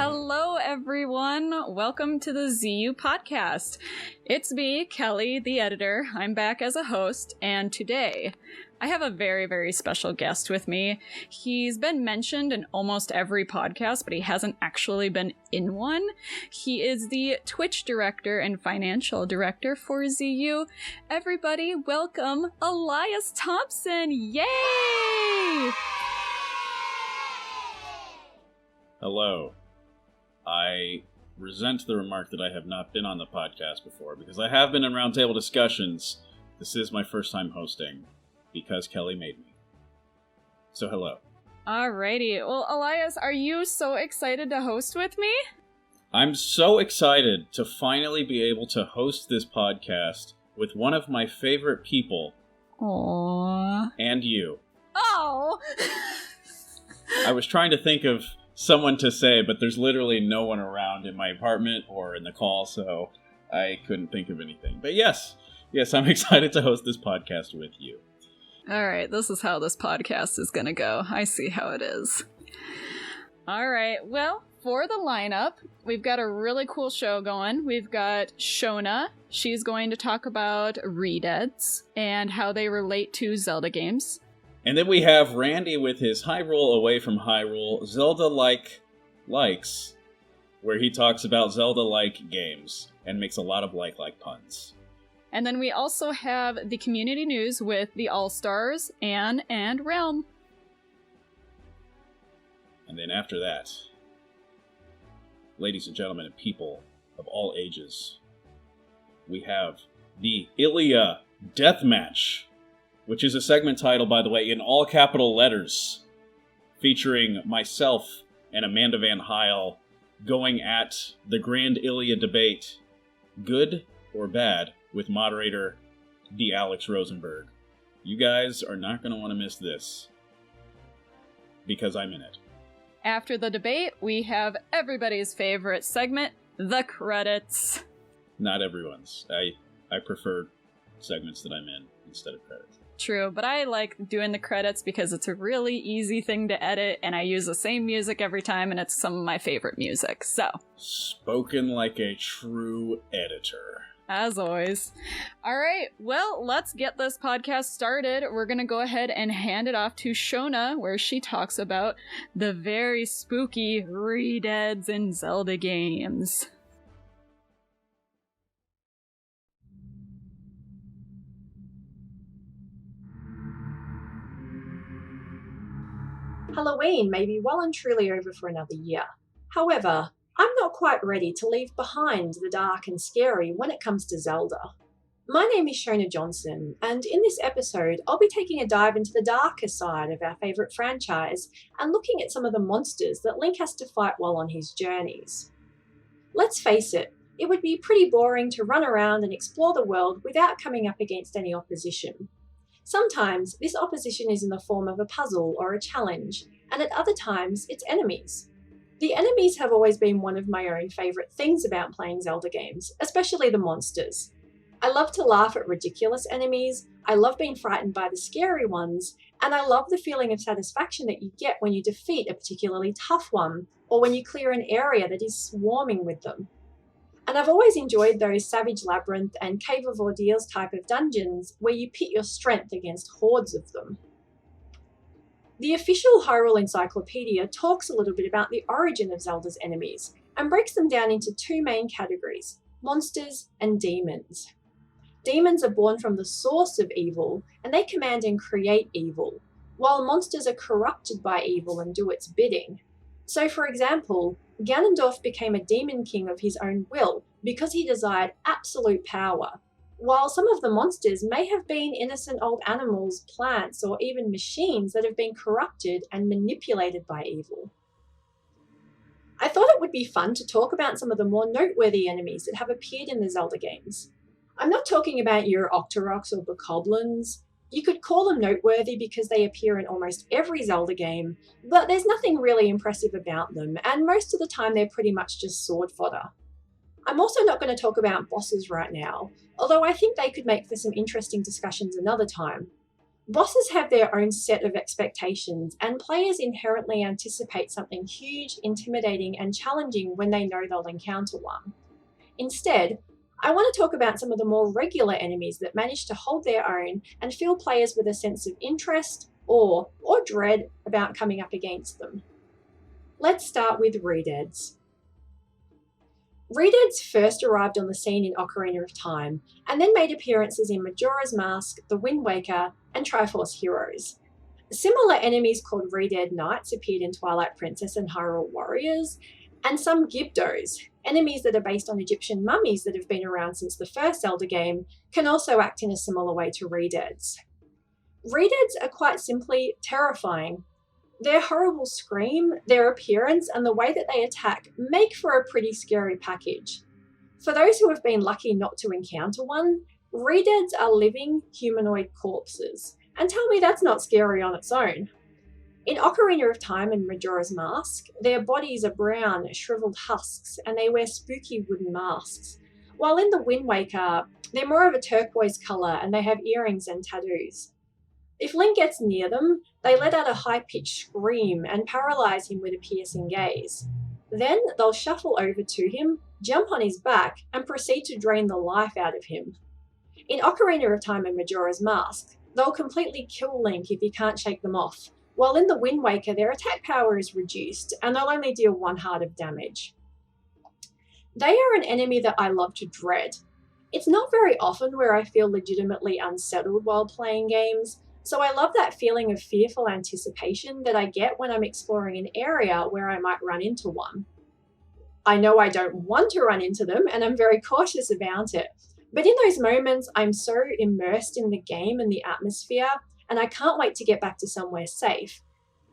Hello, everyone. Welcome to the ZU podcast. It's me, Kelly, the editor. I'm back as a host, and today I have a very, very special guest with me. He's been mentioned in almost every podcast, but he hasn't actually been in one. He is the Twitch director and financial director for ZU. Everybody, welcome Elias Thompson. Yay! Hello. I resent the remark that I have not been on the podcast before, because I have been in roundtable discussions. This is my first time hosting, because Kelly made me. So hello. Alrighty. Well, Elias, are you so excited to host with me? I'm so excited to finally be able to host this podcast with one of my favorite people. Aww. And you. Oh! I was trying to think of someone to say, but there's literally no one around in my apartment or in the call, so I couldn't think of anything. But yes, I'm excited to host this podcast with you. Alright, this is how this podcast is gonna go. I see how it is. Alright, well, for the lineup, we've got a really cool show going. We've got Shona. She's going to talk about ReDeads and how they relate to Zelda games. And then we have Randy with his Hyrule away from Hyrule, Zelda-like likes, where he talks about Zelda-like games and makes a lot of like puns. And then we also have the community news with the All-Stars, Anne, and Realm. And then after that, ladies and gentlemen and people of all ages, we have the Ilia Deathmatch, which is a segment title, by the way, in all capital letters, featuring myself and Amanda Van Heil going at the Grand Ilia debate, good or bad, with moderator D. Alex Rosenberg. You guys are not going to want to miss this, because I'm in it. After the debate, we have everybody's favorite segment, the credits. Not everyone's. I prefer segments that I'm in instead of credits. True, but I like doing the credits because it's a really easy thing to edit, and I use the same music every time, and it's some of my favorite music, so. Spoken like a true editor. As always. Alright, well, let's get this podcast started. We're gonna go ahead and hand it off to Shona, where she talks about the very spooky ReDeads in Zelda games. Halloween may be well and truly over for another year. However, I'm not quite ready to leave behind the dark and scary when it comes to Zelda. My name is Shona Johnson, and in this episode, I'll be taking a dive into the darker side of our favourite franchise and looking at some of the monsters that Link has to fight while on his journeys. Let's face it would be pretty boring to run around and explore the world without coming up against any opposition. Sometimes this opposition is in the form of a puzzle or a challenge, and at other times it's enemies. The enemies have always been one of my own favourite things about playing Zelda games, especially the monsters. I love to laugh at ridiculous enemies, I love being frightened by the scary ones, and I love the feeling of satisfaction that you get when you defeat a particularly tough one, or when you clear an area that is swarming with them. And I've always enjoyed those Savage Labyrinth and Cave of Ordeals type of dungeons where you pit your strength against hordes of them. The official Hyrule Encyclopedia talks a little bit about the origin of Zelda's enemies and breaks them down into two main categories, monsters and demons. Demons are born from the source of evil and they command and create evil, while monsters are corrupted by evil and do its bidding. So for example, Ganondorf became a demon king of his own will because he desired absolute power, while some of the monsters may have been innocent old animals, plants, or even machines that have been corrupted and manipulated by evil. I thought it would be fun to talk about some of the more noteworthy enemies that have appeared in the Zelda games. I'm not talking about your Octoroks or Bokoblins. You could call them noteworthy because they appear in almost every Zelda game, but there's nothing really impressive about them, and most of the time they're pretty much just sword fodder. I'm also not going to talk about bosses right now, although I think they could make for some interesting discussions another time. Bosses have their own set of expectations, and players inherently anticipate something huge, intimidating, and challenging when they know they'll encounter one. Instead, I want to talk about some of the more regular enemies that manage to hold their own and fill players with a sense of interest, awe, or dread about coming up against them. Let's start with ReDeads. ReDeads first arrived on the scene in Ocarina of Time, and then made appearances in Majora's Mask, The Wind Waker, and Triforce Heroes. Similar enemies called ReDead Knights appeared in Twilight Princess and Hyrule Warriors, and some Gibdos, enemies that are based on Egyptian mummies that have been around since the first Zelda game, can also act in a similar way to ReDeads. ReDeads are quite simply terrifying. Their horrible scream, their appearance, and the way that they attack make for a pretty scary package. For those who have been lucky not to encounter one, ReDeads are living humanoid corpses, and tell me that's not scary on its own. In Ocarina of Time and Majora's Mask, their bodies are brown, shriveled husks, and they wear spooky wooden masks, while in The Wind Waker, they're more of a turquoise colour and they have earrings and tattoos. If Link gets near them, they let out a high-pitched scream and paralyse him with a piercing gaze. Then they'll shuffle over to him, jump on his back, and proceed to drain the life out of him. In Ocarina of Time and Majora's Mask, they'll completely kill Link if he can't shake them off, while in The Wind Waker their attack power is reduced and they'll only deal 1 heart of damage. They are an enemy that I love to dread. It's not very often where I feel legitimately unsettled while playing games, so I love that feeling of fearful anticipation that I get when I'm exploring an area where I might run into one. I know I don't want to run into them and I'm very cautious about it, but in those moments I'm so immersed in the game and the atmosphere, and I can't wait to get back to somewhere safe.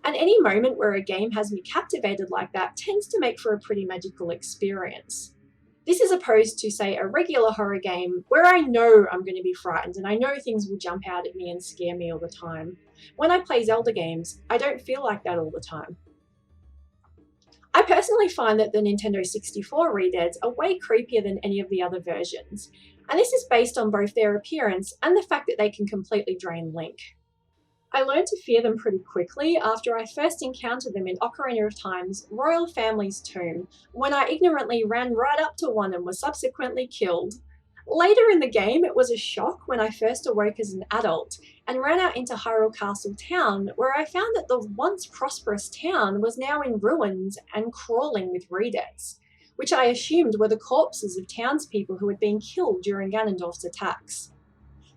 And any moment where a game has me captivated like that tends to make for a pretty magical experience. This is opposed to, say, a regular horror game where I know I'm going to be frightened and I know things will jump out at me and scare me all the time. When I play Zelda games, I don't feel like that all the time. I personally find that the Nintendo 64 ReDeads are way creepier than any of the other versions, and this is based on both their appearance and the fact that they can completely drain Link. I learned to fear them pretty quickly after I first encountered them in Ocarina of Time's Royal Family's Tomb, when I ignorantly ran right up to one and was subsequently killed. Later in the game, it was a shock when I first awoke as an adult and ran out into Hyrule Castle town, where I found that the once prosperous town was now in ruins and crawling with ReDeads, which I assumed were the corpses of townspeople who had been killed during Ganondorf's attacks.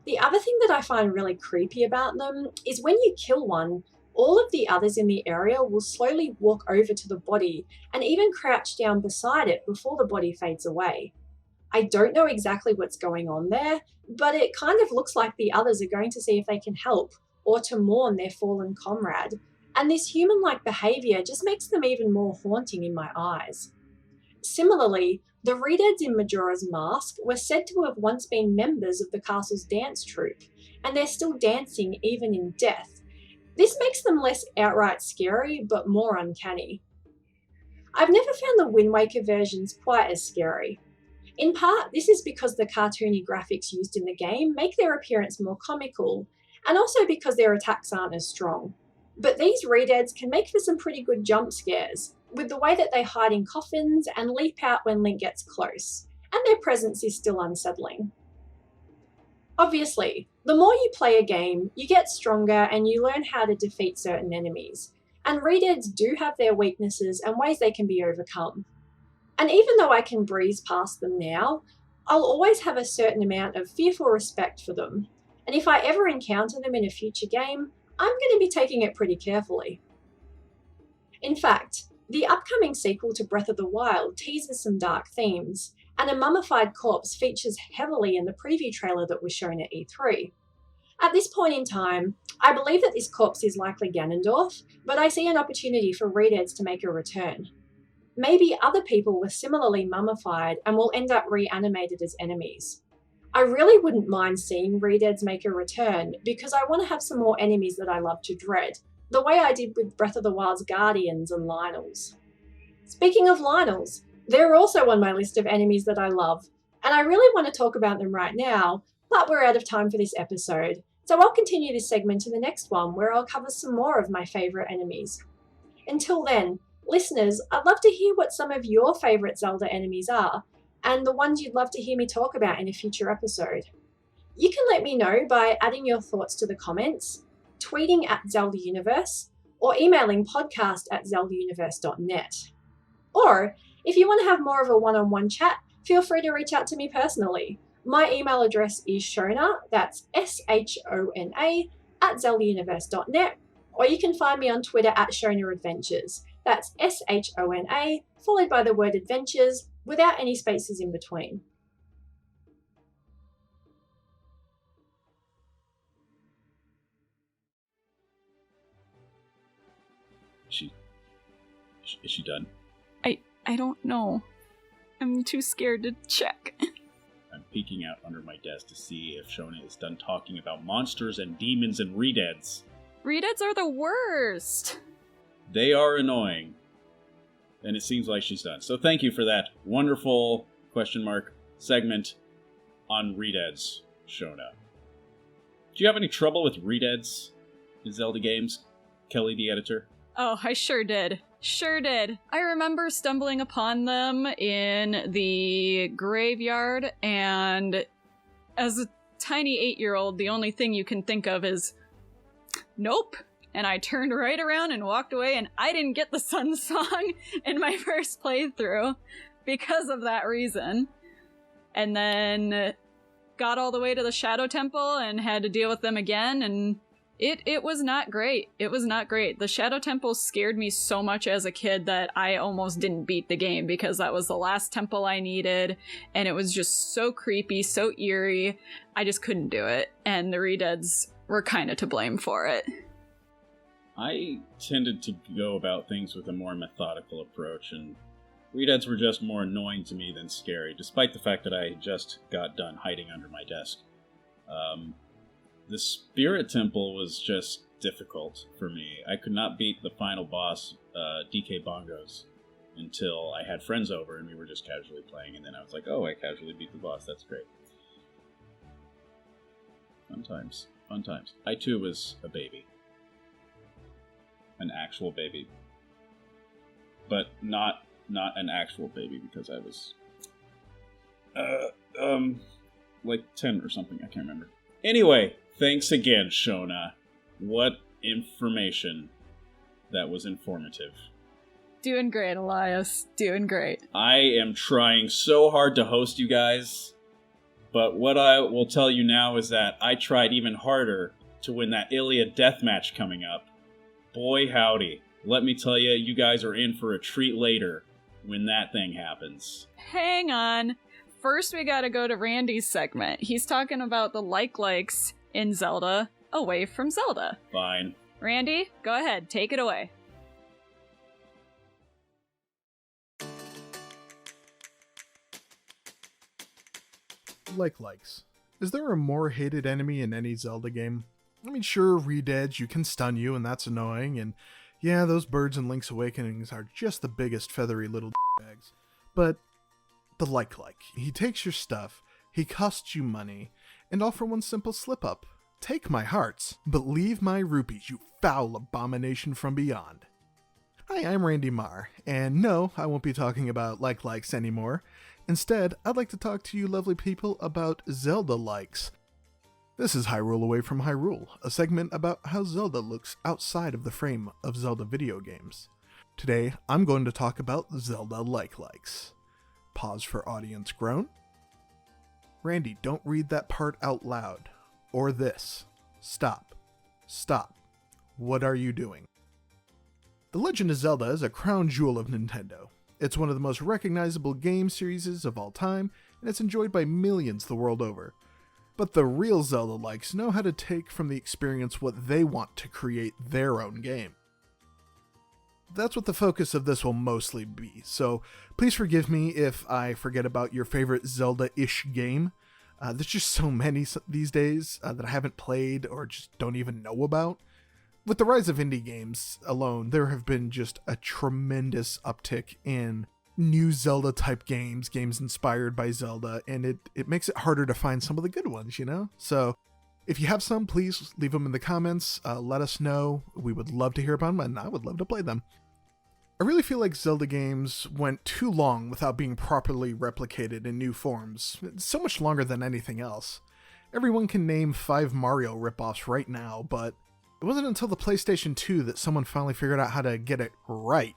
The other thing that I find really creepy about them is when you kill one, all of the others in the area will slowly walk over to the body and even crouch down beside it before the body fades away. I don't know exactly what's going on there, but it kind of looks like the others are going to see if they can help or to mourn their fallen comrade, and this human-like behaviour just makes them even more haunting in my eyes. Similarly, the ReDeads in Majora's Mask were said to have once been members of the castle's dance troupe, and they're still dancing even in death. This makes them less outright scary, but more uncanny. I've never found the Wind Waker versions quite as scary. In part, this is because the cartoony graphics used in the game make their appearance more comical, and also because their attacks aren't as strong. But these ReDeads can make for some pretty good jump scares, with the way that they hide in coffins and leap out when Link gets close, and their presence is still unsettling. Obviously, the more you play a game, you get stronger and you learn how to defeat certain enemies, and ReDeads do have their weaknesses and ways they can be overcome. And even though I can breeze past them now, I'll always have a certain amount of fearful respect for them, and if I ever encounter them in a future game, I'm going to be taking it pretty carefully. In fact, the upcoming sequel to Breath of the Wild teases some dark themes, and a mummified corpse features heavily in the preview trailer that was shown at E3. At this point in time, I believe that this corpse is likely Ganondorf, but I see an opportunity for ReDeads to make a return. Maybe other people were similarly mummified and will end up reanimated as enemies. I really wouldn't mind seeing ReDeads make a return because I want to have some more enemies that I love to dread, the way I did with Breath of the Wild's Guardians and Lynels. Speaking of Lynels, they're also on my list of enemies that I love, and I really want to talk about them right now, but we're out of time for this episode, So I'll continue this segment in the next one where I'll cover some more of my favourite enemies. Until then, listeners, I'd love to hear what some of your favourite Zelda enemies are, and the ones you'd love to hear me talk about in a future episode. You can let me know by adding your thoughts to the comments, tweeting at ZeldaUniverse, or emailing podcast@ZeldaUniverse.net. Or, if you want to have more of a one-on-one chat, feel free to reach out to me personally. My email address is Shona, that's SHONA, @ZeldaUniverse.net, or you can find me on Twitter @ShonaAdventures. That's SHONA, followed by the word adventures, without any spaces in between. Is she done? I don't know. I'm too scared to check. I'm peeking out under my desk to see if Shona is done talking about monsters and demons and ReDeads. ReDeads are the worst! They are annoying. And it seems like she's done. So thank you for that wonderful segment on ReDeads, Shona. Do you have any trouble with ReDeads in Zelda games, Kelly the editor? Oh, I sure did. Sure did. I remember stumbling upon them in the graveyard, and as a tiny 8-year-old, the only thing you can think of is, nope. And I turned right around and walked away, and I didn't get the Sun Song in my first playthrough because of that reason. And then got all the way to the Shadow Temple and had to deal with them again, and it was not great. It was not great. The Shadow Temple scared me so much as a kid that I almost didn't beat the game because that was the last temple I needed, and it was just so creepy, so eerie. I just couldn't do it, and the ReDeads were kind of to blame for it. I tended to go about things with a more methodical approach, and ReDeads were just more annoying to me than scary, despite the fact that I just got done hiding under my desk. The Spirit Temple was just difficult for me. I could not beat the final boss, DK Bongos, until I had friends over and we were just casually playing, and then I was like, oh, I casually beat the boss, that's great. Fun times. Fun times. I too was a baby. An actual baby. But not an actual baby, because I was like 10 or something, I can't remember. Anyway, thanks again, Shona. What information. That was informative. Doing great, Elias. Doing great. I am trying so hard to host you guys, but what I will tell you now is that I tried even harder to win that Ilia Deathmatch coming up. Boy howdy. Let me tell you, you guys are in for a treat later when that thing happens. Hang on. First, we gotta go to Randy's segment. He's talking about the likes in Zelda away from Zelda. Fine. Randy, go ahead. Take it away. Likes. Is there a more hated enemy in any Zelda game? I mean, sure, ReDeads, you can stun you, and that's annoying, and yeah, those birds in Link's Awakenings are just the biggest feathery little bags. But the like. He takes your stuff, he costs you money, and all for one simple slip-up. Take my hearts, but leave my rupees, you foul abomination from beyond. Hi, I'm Randy Marr, and no, I won't be talking about likes anymore. Instead, I'd like to talk to you lovely people about Zelda-likes. This is Hyrule Away from Hyrule, a segment about how Zelda looks outside of the frame of Zelda video games. Today, I'm going to talk about Zelda-likes. Pause for audience groan. Randy, don't read that part out loud. Or this. Stop. Stop. What are you doing? The Legend of Zelda is a crown jewel of Nintendo. It's one of the most recognizable game series of all time, and it's enjoyed by millions the world over. But the real Zelda-likes know how to take from the experience what they want to create their own game. That's what the focus of this will mostly be, so please forgive me if I forget about your favorite Zelda-ish game. There's just so many these days that I haven't played or just don't even know about. With the rise of indie games alone, there have been just a tremendous uptick in new Zelda-type games inspired by Zelda, and it makes it harder to find some of the good ones, you know? So If you have some, please leave them in the comments. Let us know. We would love to hear about them, and I would love to play them. I really feel like Zelda games went too long without being properly replicated in new forms. It's so much longer than anything else. Everyone can name 5 Mario ripoffs right now, but it wasn't until the PlayStation 2 that someone finally figured out how to get it right.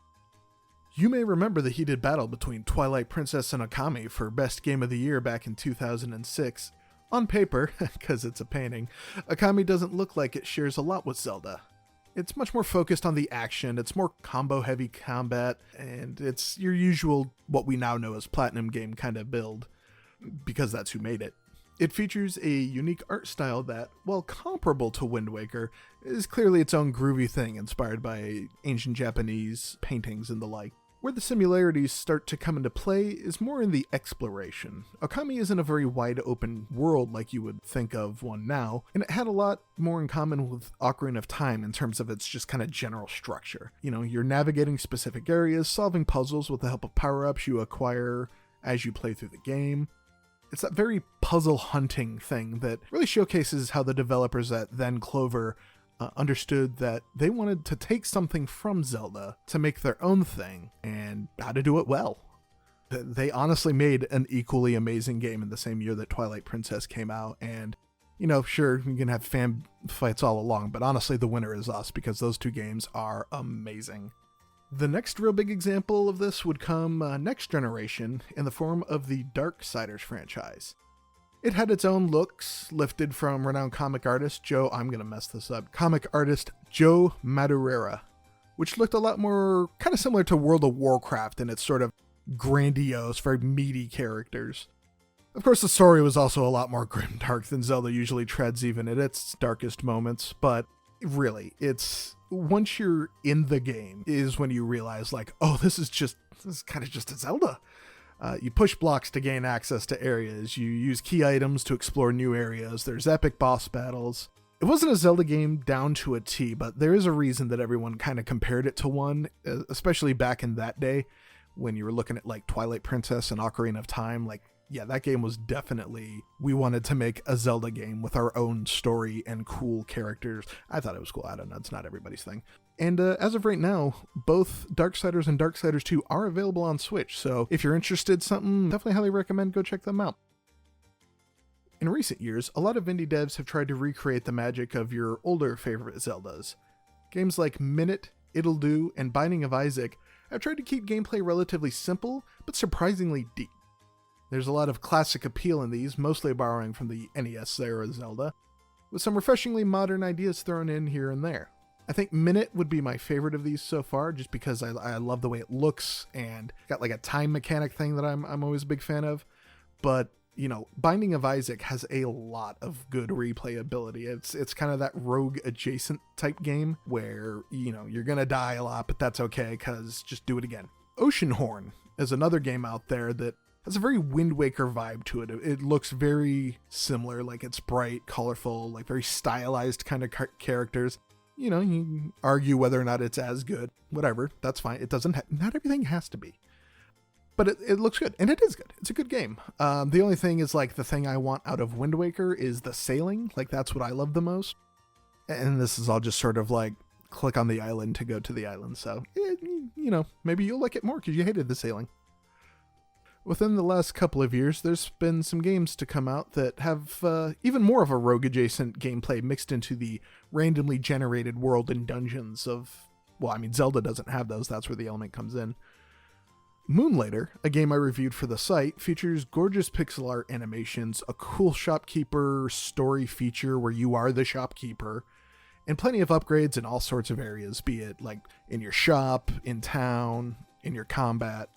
You may remember the heated battle between Twilight Princess and Okami for Best Game of the Year back in 2006. On paper, because it's a painting, Okami doesn't look like it shares a lot with Zelda. It's much more focused on the action, it's more combo-heavy combat, and it's your usual, what we now know as Platinum game kind of build, because that's who made it. It features a unique art style that, while comparable to Wind Waker, is clearly its own groovy thing inspired by ancient Japanese paintings and the like. Where the similarities start to come into play is more in the exploration. Okami isn't a very wide open world like you would think of one now, and it had a lot more in common with Ocarina of Time in terms of its just kind of general structure. You know, you're navigating specific areas, solving puzzles with the help of power-ups you acquire as you play through the game. It's that very puzzle hunting thing that really showcases how the developers at then Clover understood that they wanted to take something from Zelda to make their own thing, and how to do it well. They honestly made an equally amazing game in the same year that Twilight Princess came out, and, you know, sure, you can have fan fights all along, but honestly the winner is us, because those two games are amazing. The next real big example of this would come next generation in the form of the Darksiders franchise. It had its own looks, lifted from renowned comic artist comic artist Joe Madureira, which looked a lot more kind of similar to World of Warcraft in its sort of grandiose, very meaty characters. Of course, the story was also a lot more grimdark than Zelda usually treads even at its darkest moments, but really, it's once you're in the game is when you realize, like, oh, this is kind of just a Zelda. You push blocks to gain access to areas, you use key items to explore new areas, there's epic boss battles. It wasn't a Zelda game down to a T, but there is a reason that everyone kind of compared it to one, especially back in that day when you were looking at like Twilight Princess and Ocarina of Time. Like, yeah, that game was definitely, we wanted to make a Zelda game with our own story and cool characters. I thought it was cool. I don't know, it's not everybody's thing. And as of right now, both Darksiders and Darksiders 2 are available on Switch, so if you're interested in something, definitely highly recommend go check them out. In recent years, a lot of indie devs have tried to recreate the magic of your older favorite Zeldas. Games like Minute, It'll Do, and Binding of Isaac have tried to keep gameplay relatively simple, but surprisingly deep. There's a lot of classic appeal in these, mostly borrowing from the NES era Zelda, with some refreshingly modern ideas thrown in here and there. I think Minute would be my favorite of these so far, just because I love the way it looks, and got like a time mechanic thing that I'm always a big fan of. But, you know, Binding of Isaac has a lot of good replayability. It's kind of that rogue adjacent type game where, you know, you're gonna die a lot, but that's okay, because just do it again. Oceanhorn is another game out there that has a very Wind Waker vibe to it. It looks very similar, like it's bright, colorful, like very stylized kind of characters. You know, you can argue whether or not it's as good. Whatever, that's fine. It doesn't not everything has to be. But it looks good, and it is good. It's a good game. The only thing is, like, the thing I want out of Wind Waker is the sailing. Like, that's what I love the most. And this is all just sort of like, click on the island to go to the island. So, you know, maybe you'll like it more because you hated the sailing. Within the last couple of years, there's been some games to come out that have even more of a rogue-adjacent gameplay mixed into the randomly generated world and dungeons of... Well, I mean, Zelda doesn't have those, that's where the element comes in. Moonlighter, a game I reviewed for the site, features gorgeous pixel art animations, a cool shopkeeper story feature where you are the shopkeeper, and plenty of upgrades in all sorts of areas, be it like in your shop, in town, in your combat.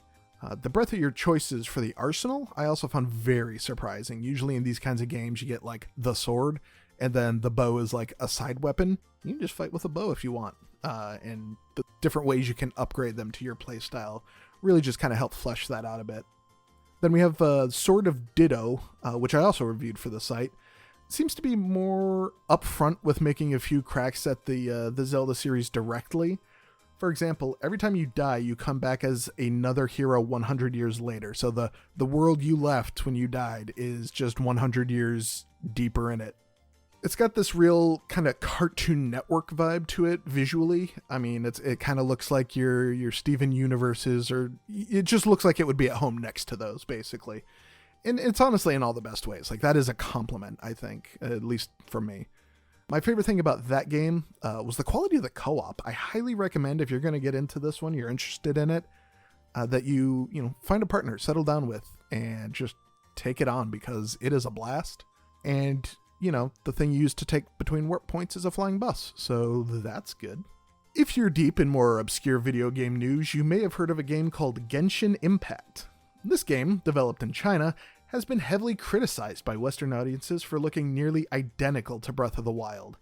The breadth of your choices for the arsenal, I also found very surprising. Usually in these kinds of games, you get like the sword, and then the bow is like a side weapon. You can just fight with a bow if you want. And the different ways you can upgrade them to your playstyle really just kind of help flesh that out a bit. Then we have Sword of Ditto, which I also reviewed for the site. It seems to be more upfront with making a few cracks at the Zelda series directly. For example, every time you die, you come back as another hero 100 years later. So the world you left when you died is just 100 years deeper in it. It's got this real kind of Cartoon Network vibe to it visually. I mean, it kind of looks like your Steven Universes, or it just looks like it would be at home next to those, basically. And it's honestly in all the best ways. Like, that is a compliment, I think, at least for me. My favorite thing about that game was the quality of the co-op. I highly recommend, if you're going to get into this one, you're interested in it, that you find a partner, settle down with, and just take it on, because it is a blast. And the thing you use to take between warp points is a flying bus, so that's good. If you're deep in more obscure video game news, you may have heard of a game called Genshin Impact. This game, developed in China, has been heavily criticized by Western audiences for looking nearly identical to Breath of the Wild.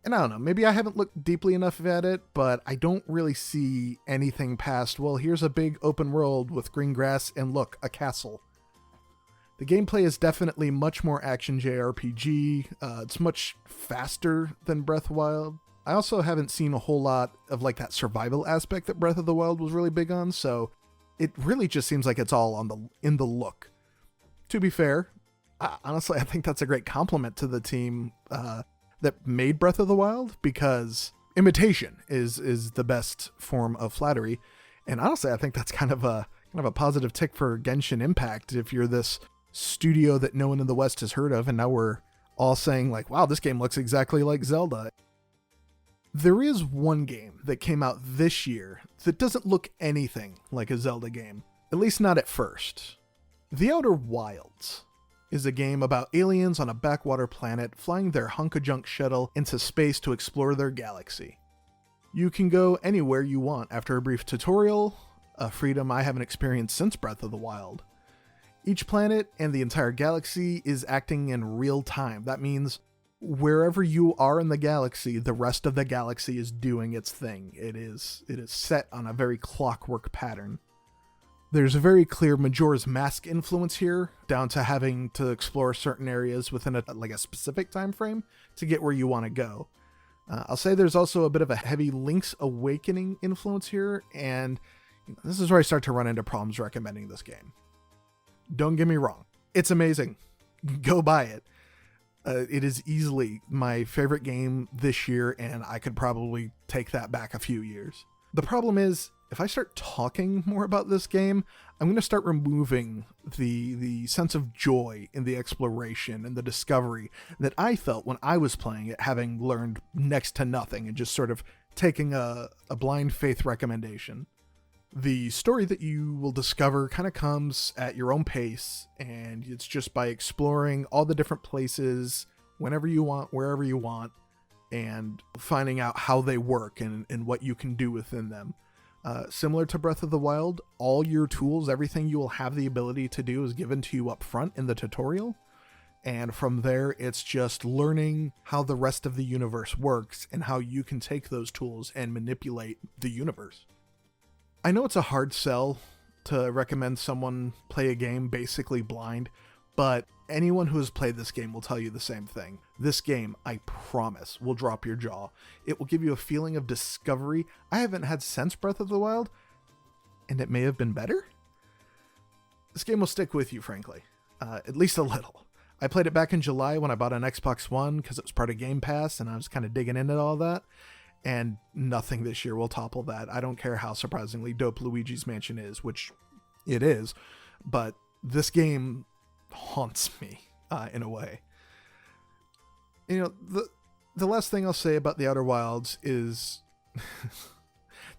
And I don't know, maybe I haven't looked deeply enough at it, but I don't really see anything past, well, here's a big open world with green grass and look, a castle. The gameplay is definitely much more action JRPG. It's much faster than Breath of the Wild. I also haven't seen a whole lot of like that survival aspect that Breath of the Wild was really big on, so it really just seems like it's all in the look. To be fair, honestly, I think that's a great compliment to the team that made Breath of the Wild, because imitation is the best form of flattery. And honestly, I think that's kind of a positive tick for Genshin Impact. If you're this studio that no one in the West has heard of, and now we're all saying like, wow, this game looks exactly like Zelda. There is one game that came out this year that doesn't look anything like a Zelda game, at least not at first. The Outer Wilds is a game about aliens on a backwater planet flying their hunk-a-junk shuttle into space to explore their galaxy. You can go anywhere you want after a brief tutorial, a freedom I haven't experienced since Breath of the Wild. Each planet and the entire galaxy is acting in real time. That means wherever you are in the galaxy, the rest of the galaxy is doing its thing. It is set on a very clockwork pattern. There's a very clear Majora's Mask influence here, down to having to explore certain areas within a specific time frame to get where you want to go. I'll say there's also a bit of a heavy Link's Awakening influence here, and this is where I start to run into problems recommending this game. Don't get me wrong, it's amazing. Go buy it. It is easily my favorite game this year, and I could probably take that back a few years. The problem is, if I start talking more about this game, I'm going to start removing the sense of joy in the exploration and the discovery that I felt when I was playing it, having learned next to nothing and just sort of taking a blind faith recommendation. The story that you will discover kind of comes at your own pace, and it's just by exploring all the different places whenever you want, wherever you want, and finding out how they work and what you can do within them. Similar to Breath of the Wild, all your tools, everything you will have the ability to do is given to you up front in the tutorial. And from there, it's just learning how the rest of the universe works and how you can take those tools and manipulate the universe. I know it's a hard sell to recommend someone play a game basically blind, but anyone who has played this game will tell you the same thing. This game, I promise, will drop your jaw. It will give you a feeling of discovery I haven't had since Breath of the Wild, and it may have been better? This game will stick with you, frankly. At least a little. I played it back in July when I bought an Xbox One because it was part of Game Pass, and I was kind of digging into all that. And nothing this year will topple that. I don't care how surprisingly dope Luigi's Mansion is, which it is, but this game haunts me in a way. The last thing I'll say about the Outer Wilds is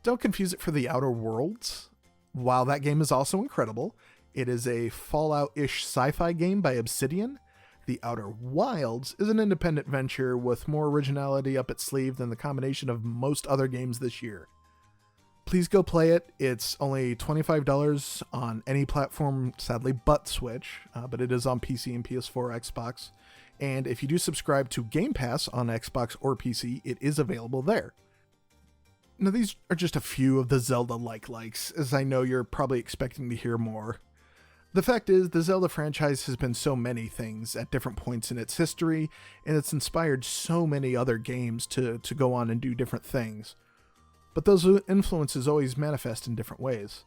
don't confuse it for the Outer Worlds. While that game is also incredible, it is a Fallout-ish sci-fi game by Obsidian. The Outer Wilds is an independent venture with more originality up its sleeve than the combination of most other games this year. Please go play it. It's only $25 on any platform, sadly, but Switch, but it is on PC and PS4, Xbox. And if you do subscribe to Game Pass on Xbox or PC, it is available there. Now, these are just a few of the Zelda-like likes, as I know you're probably expecting to hear more. The fact is, the Zelda franchise has been so many things at different points in its history, and it's inspired so many other games to go on and do different things. But those influences always manifest in different ways.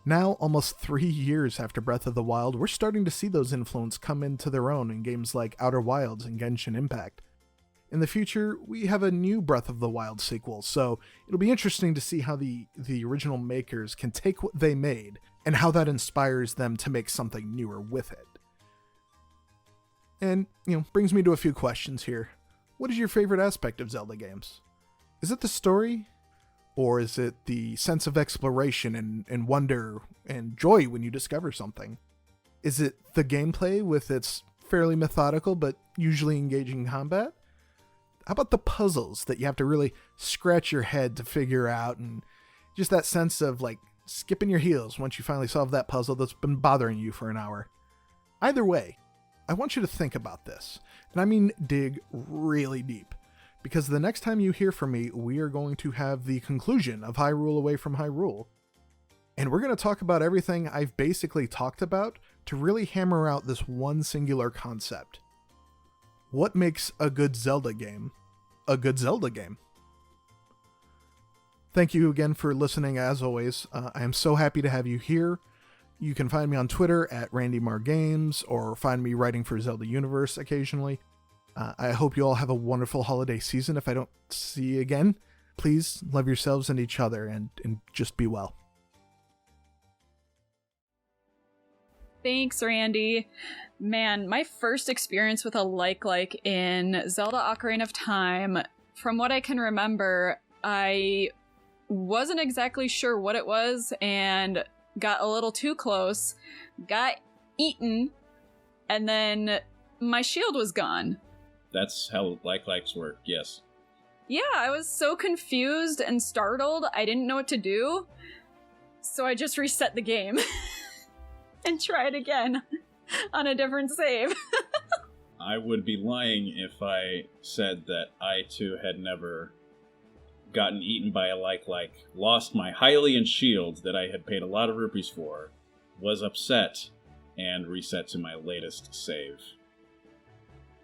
Now, almost 3 years after Breath of the Wild, we're starting to see those influences come into their own in games like Outer Wilds and Genshin Impact. In the future, we have a new Breath of the Wild sequel, so it'll be interesting to see how the original makers can take what they made and how that inspires them to make something newer with it. And, brings me to a few questions here. What is your favorite aspect of Zelda games? Is it the story? Or is it the sense of exploration and wonder and joy when you discover something? Is it the gameplay with its fairly methodical but usually engaging combat? How about the puzzles that you have to really scratch your head to figure out, and just that sense of like skipping your heels once you finally solve that puzzle that's been bothering you for an hour? Either way, I want you to think about this, and I mean dig really deep, because the next time you hear from me, we are going to have the conclusion of Hyrule Away from Hyrule. And we're going to talk about everything I've basically talked about to really hammer out this one singular concept. What makes a good Zelda game a good Zelda game? Thank you again for listening as always. I am so happy to have you here. You can find me on Twitter at RandyMarGames or find me writing for Zelda Universe occasionally. I hope you all have a wonderful holiday season. If I don't see you again, please love yourselves and each other and just be well. Thanks, Randy. Man, my first experience with a like in Zelda Ocarina of Time, from what I can remember, I wasn't exactly sure what it was and got a little too close, got eaten, and then my shield was gone. That's how likes work, yes. Yeah, I was so confused and startled, I didn't know what to do, so I just reset the game. And try it again on a different save. I would be lying if I said that I too had never gotten eaten by a like, lost my Hylian shield that I had paid a lot of rupees for, was upset, and reset to my latest save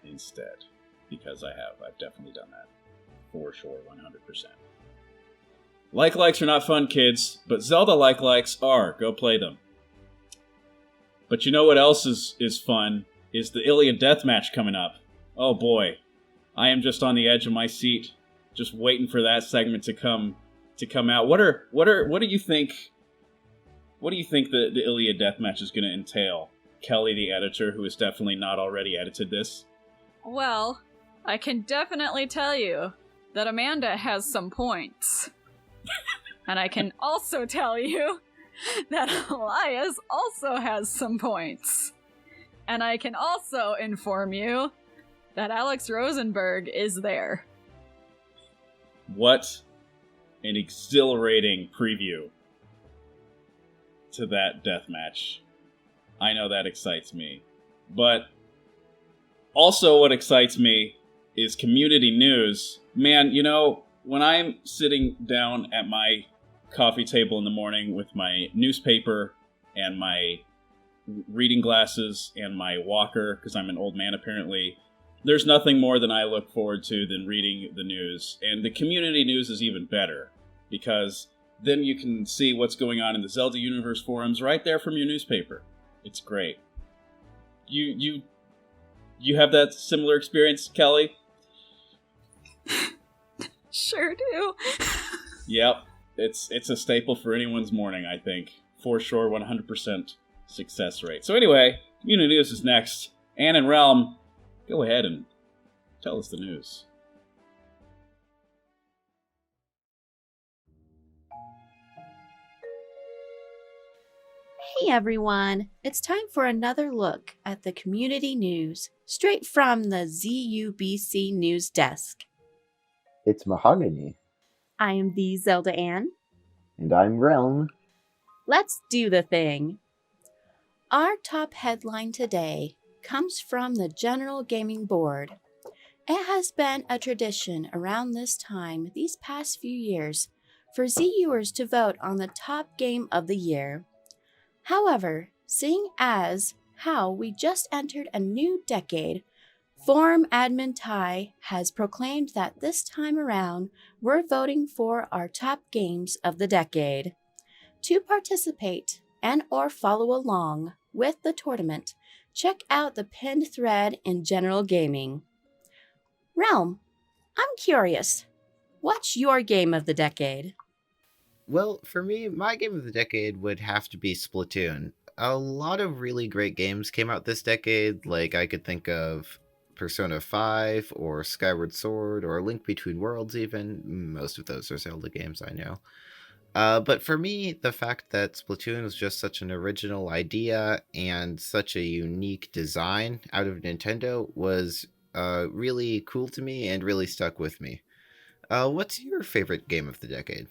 instead. Because I've definitely done that. For sure, 100%. Likes are not fun, kids, but Zelda likes are. Go play them. But you know what else is fun? Is the Ilia Deathmatch coming up. Oh boy. I am just on the edge of my seat, just waiting for that segment to come out. What do you think the Ilia Deathmatch is gonna entail? Kelly, the editor, who has definitely not already edited this. Well, I can definitely tell you that Amanda has some points. And I can also tell you that Elias also has some points. And I can also inform you that Alex Rosenberg is there. What an exhilarating preview to that deathmatch. I know that excites me. But also what excites me is community news. Man, when I'm sitting down at my coffee table in the morning with my newspaper and my reading glasses and my walker, because I'm an old man apparently, there's nothing more than I look forward to than reading the news. And the community news is even better, because then you can see what's going on in the Zelda Universe forums right there from your newspaper. It's great. You have that similar experience, Kelly? Sure do. Yep. It's a staple for anyone's morning, I think. For sure, 100% success rate. So anyway, community news is next. Ann and Realm, go ahead and tell us the news. Hey everyone, it's time for another look at the community news, straight from the ZUBC News Desk. It's Mahogany. I am TheZeldaAnn. And I'm Realm. Let's do the thing. Our top headline today comes from the General Gaming Board. It has been a tradition around this time these past few years for ZUers to vote on the top game of the year. However, seeing as how we just entered a new decade, Forum admin Ty has proclaimed that this time around, we're voting for our top games of the decade. To participate and or follow along with the tournament, check out the pinned thread in General Gaming. Realm, I'm curious, what's your game of the decade? Well, for me, my game of the decade would have to be Splatoon. A lot of really great games came out this decade, like I could think of Persona 5 or Skyward Sword or Link Between Worlds even. Most of those are Zelda games, I know. But for me, the fact that Splatoon was just such an original idea and such a unique design out of Nintendo was really cool to me and really stuck with me. What's your favorite game of the decade?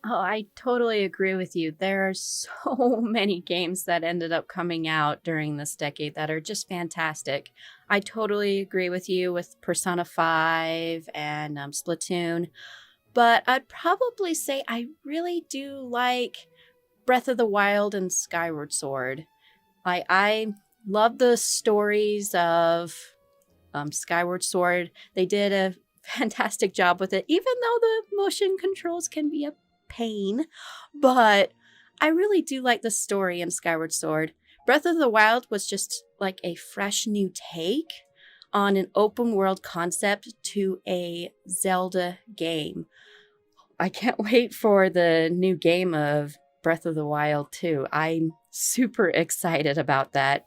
Oh, I totally agree with you. There are so many games that ended up coming out during this decade that are just fantastic. I totally agree with you with Persona 5 and Splatoon. But I'd probably say I really do like Breath of the Wild and Skyward Sword. I love the stories of Skyward Sword. They did a fantastic job with it, even though the motion controls can be a pain. But I really do like the story in Skyward Sword. Breath of the Wild was just like a fresh new take on an open world concept to a Zelda game. I can't wait for the new game of Breath of the Wild too. I'm super excited about that.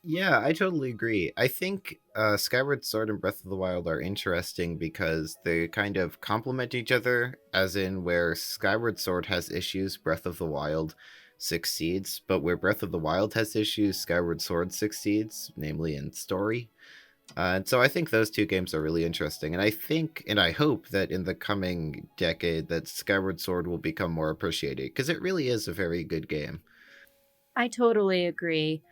Yeah, I totally agree. I think Skyward Sword and Breath of the Wild are interesting because they kind of complement each other, as in where Skyward Sword has issues, Breath of the Wild succeeds, but where Breath of the Wild has issues, Skyward Sword succeeds, namely in story. And so I think those two games are really interesting, and I think and I hope that in the coming decade that Skyward Sword will become more appreciated, because it really is a very good game. I totally agree.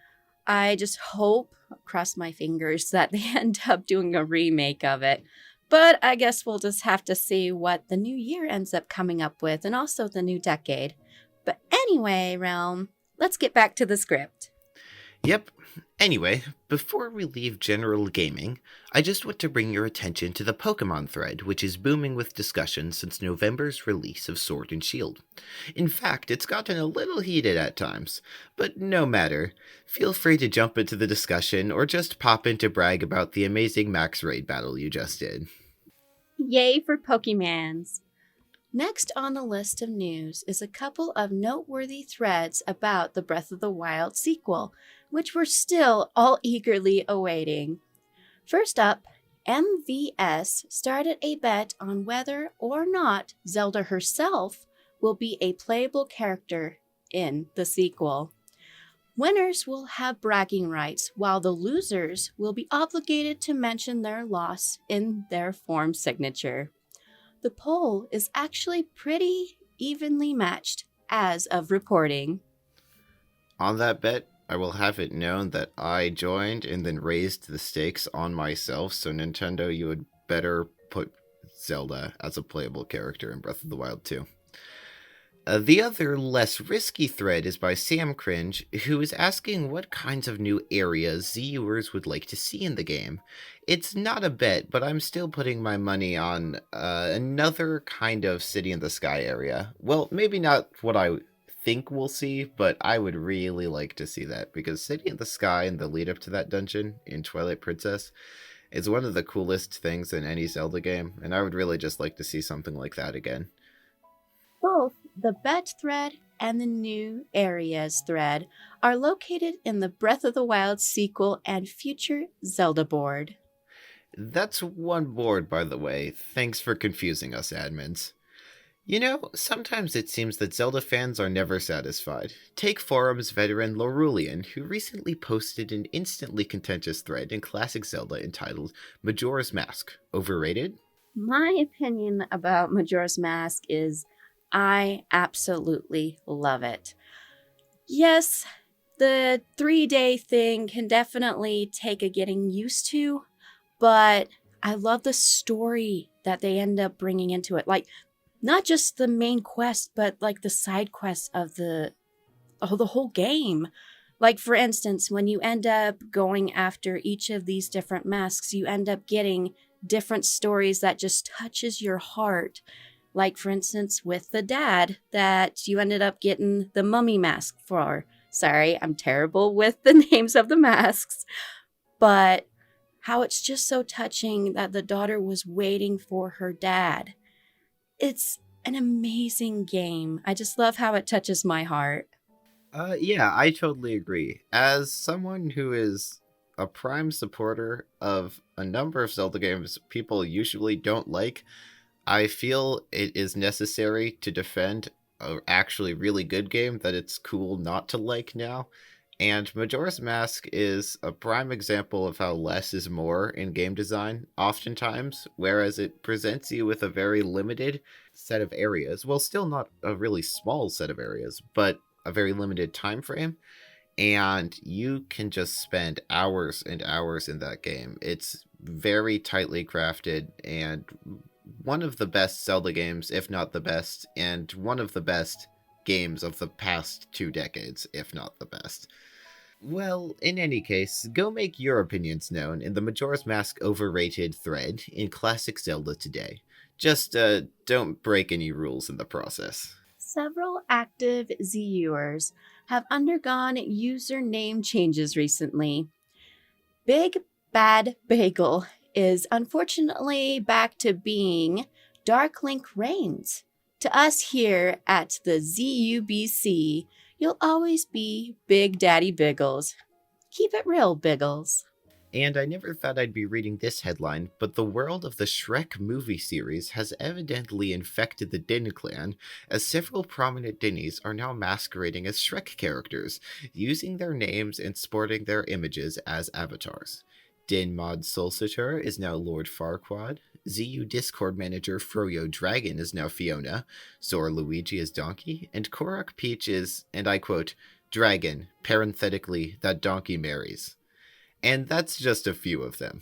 I just hope, cross my fingers, that they end up doing a remake of it. But I guess we'll just have to see what the new year ends up coming up with, and also the new decade. But anyway, Realm, let's get back to the script. Yep. Anyway, before we leave general gaming, I just want to bring your attention to the Pokemon thread, which is booming with discussion since November's release of Sword and Shield. In fact, it's gotten a little heated at times, but no matter. Feel free to jump into the discussion or just pop in to brag about the amazing Max Raid battle you just did. Yay for Pokemans! Next on the list of news is a couple of noteworthy threads about the Breath of the Wild sequel, which we're still all eagerly awaiting. First up, MVS started a bet on whether or not Zelda herself will be a playable character in the sequel. Winners will have bragging rights, while the losers will be obligated to mention their loss in their form signature. The poll is actually pretty evenly matched as of reporting. On that bet, I will have it known that I joined and then raised the stakes on myself, so Nintendo, you would better put Zelda as a playable character in Breath of the Wild 2. The other, less risky thread is by Sam Cringe, who is asking what kinds of new areas ZUers would like to see in the game. It's not a bet, but I'm still putting my money on another kind of City in the Sky area. Well, maybe not what I think we'll see, but I would really like to see that, because City in the Sky and the lead up to that dungeon in Twilight Princess is one of the coolest things in any Zelda game, and I would really just like to see something like that again. Both the bet thread and the new areas thread are located in the Breath of the Wild sequel and future Zelda board. That's one board, by the way. Thanks for confusing us, admins. You know, sometimes it seems that Zelda fans are never satisfied. Take forums veteran Laurulian, who recently posted an instantly contentious thread in classic Zelda entitled Majora's Mask. Overrated? My opinion about Majora's Mask is I absolutely love it. Yes, the 3-day thing can definitely take a getting used to, but I love the story that they end up bringing into it. Like, not just the main quest, but like the side quests of the whole game. Like, for instance, when you end up going after each of these different masks, you end up getting different stories that just touches your heart. Like, for instance, with the dad that you ended up getting the mummy mask for. Sorry, I'm terrible with the names of the masks. But how it's just so touching that the daughter was waiting for her dad. It's an amazing game. I just love how it touches my heart. Yeah, I totally agree. As someone who is a prime supporter of a number of Zelda games people usually don't like, I feel it is necessary to defend a actually really good game that it's cool not to like now. And Majora's Mask is a prime example of how less is more in game design, oftentimes, whereas it presents you with a very limited set of areas. Well, still not a really small set of areas, but a very limited time frame. And you can just spend hours and hours in that game. It's very tightly crafted and one of the best Zelda games, if not the best, and one of the best games of the past 2 decades, if not the best. Well, in any case, go make your opinions known in the Majora's Mask overrated thread in Classic Zelda today. Just, don't break any rules in the process. Several active ZUers have undergone username changes recently. Big Bad Bagel is unfortunately back to being Dark Link Reigns. To us here at the ZUBC, you'll always be Big Daddy Biggles. Keep it real, Biggles. And I never thought I'd be reading this headline, but the world of the Shrek movie series has evidently infected the Din clan, as several prominent Dinnies are now masquerading as Shrek characters, using their names and sporting their images as avatars. Din Mod Solcitor is now Lord Farquaad, ZU Discord manager Froyo Dragon is now Fiona, Zora Luigi is Donkey, and Korok Peach is, and I quote, Dragon, parenthetically, that donkey marries. And that's just a few of them.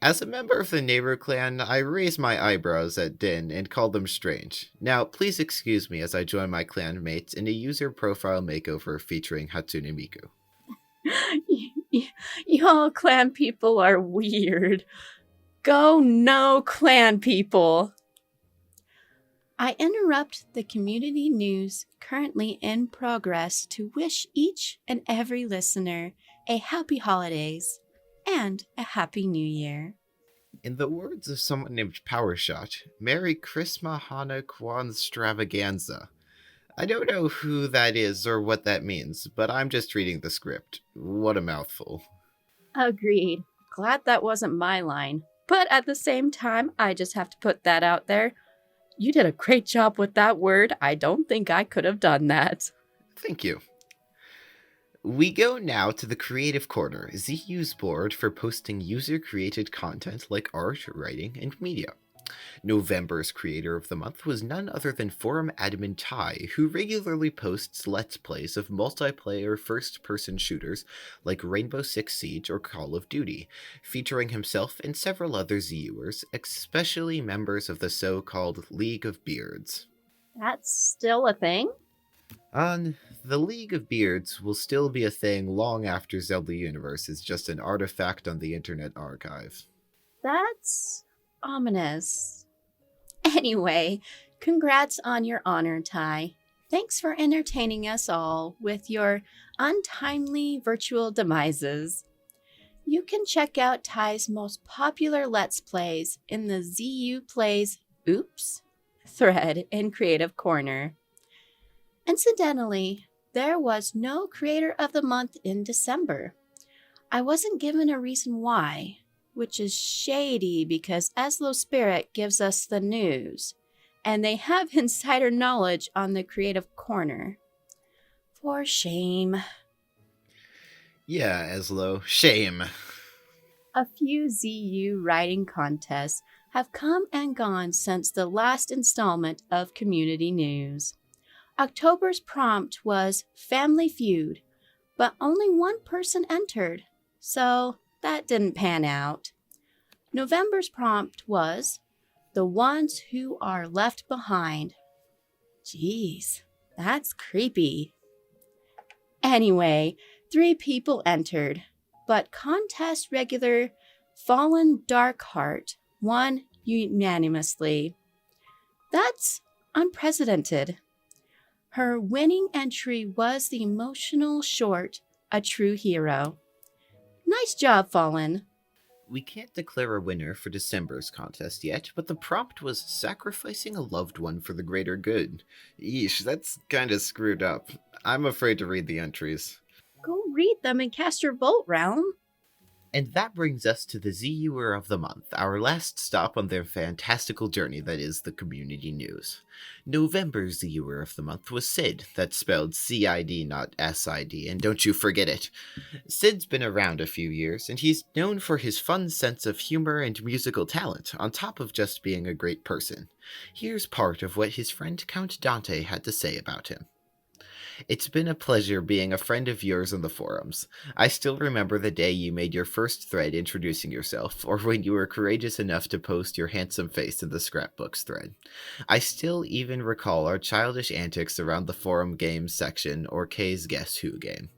As a member of the neighbor clan, I raise my eyebrows at Din and call them strange. Now, please excuse me as I join my clan mates in a user profile makeover featuring Hatsune Miku. Y'all clan people are weird. Go no clan people. I interrupt the community news currently in progress to wish each and every listener a happy holidays and a happy new year. In the words of someone named Powershot, Merry Christmas Hana Kwan's Stravaganza. I don't know who that is or what that means, but I'm just reading the script. What a mouthful. Agreed. Glad that wasn't my line. But at the same time, I just have to put that out there. You did a great job with that word. I don't think I could have done that. Thank you. We go now to the Creative Corner, ZU's board for posting user-created content like art, writing, and media. November's Creator of the Month was none other than forum admin Ty, who regularly posts Let's Plays of multiplayer first-person shooters like Rainbow Six Siege or Call of Duty, featuring himself and several other ZUers, especially members of the so-called League of Beards. That's still a thing? The League of Beards will still be a thing long after Zelda Universe is just an artifact on the Internet Archive. That's ominous. Anyway, congrats on your honor, Ty. Thanks for entertaining us all with your untimely virtual demises. You can check out Ty's most popular Let's Plays in the ZU Plays Oops thread in Creative Corner. Incidentally, there was no Creator of the Month in December. I wasn't given a reason why, which is shady because Eslo Spirit gives us the news, and they have insider knowledge on the Creative Corner. For shame. Yeah, Eslo, shame. A few ZU writing contests have come and gone since the last installment of Community News. October's prompt was Family Feud, but only one person entered, so that didn't pan out. November's prompt was The Ones Who Are Left Behind. Jeez, that's creepy. Anyway, 3 people entered, but contest regular Fallen Darkheart won unanimously. That's unprecedented. Her winning entry was the emotional short, A True Hero. Nice job, Fallen. We can't declare a winner for December's contest yet, but the prompt was sacrificing a loved one for the greater good. Yeesh, that's kinda screwed up. I'm afraid to read the entries. Go read them and cast your vote, Realm. And that brings us to the ZUer of the month, our last stop on their fantastical journey that is the community news. November's ZUer of the month was Sid, that's spelled CID not SID, and don't you forget it. Sid's been around a few years, and he's known for his fun sense of humor and musical talent, on top of just being a great person. Here's part of what his friend Count Dante had to say about him. It's been a pleasure being a friend of yours on the forums. I still remember the day you made your first thread introducing yourself, or when you were courageous enough to post your handsome face in the scrapbooks thread. I still even recall our childish antics around the forum games section or K's Guess Who game.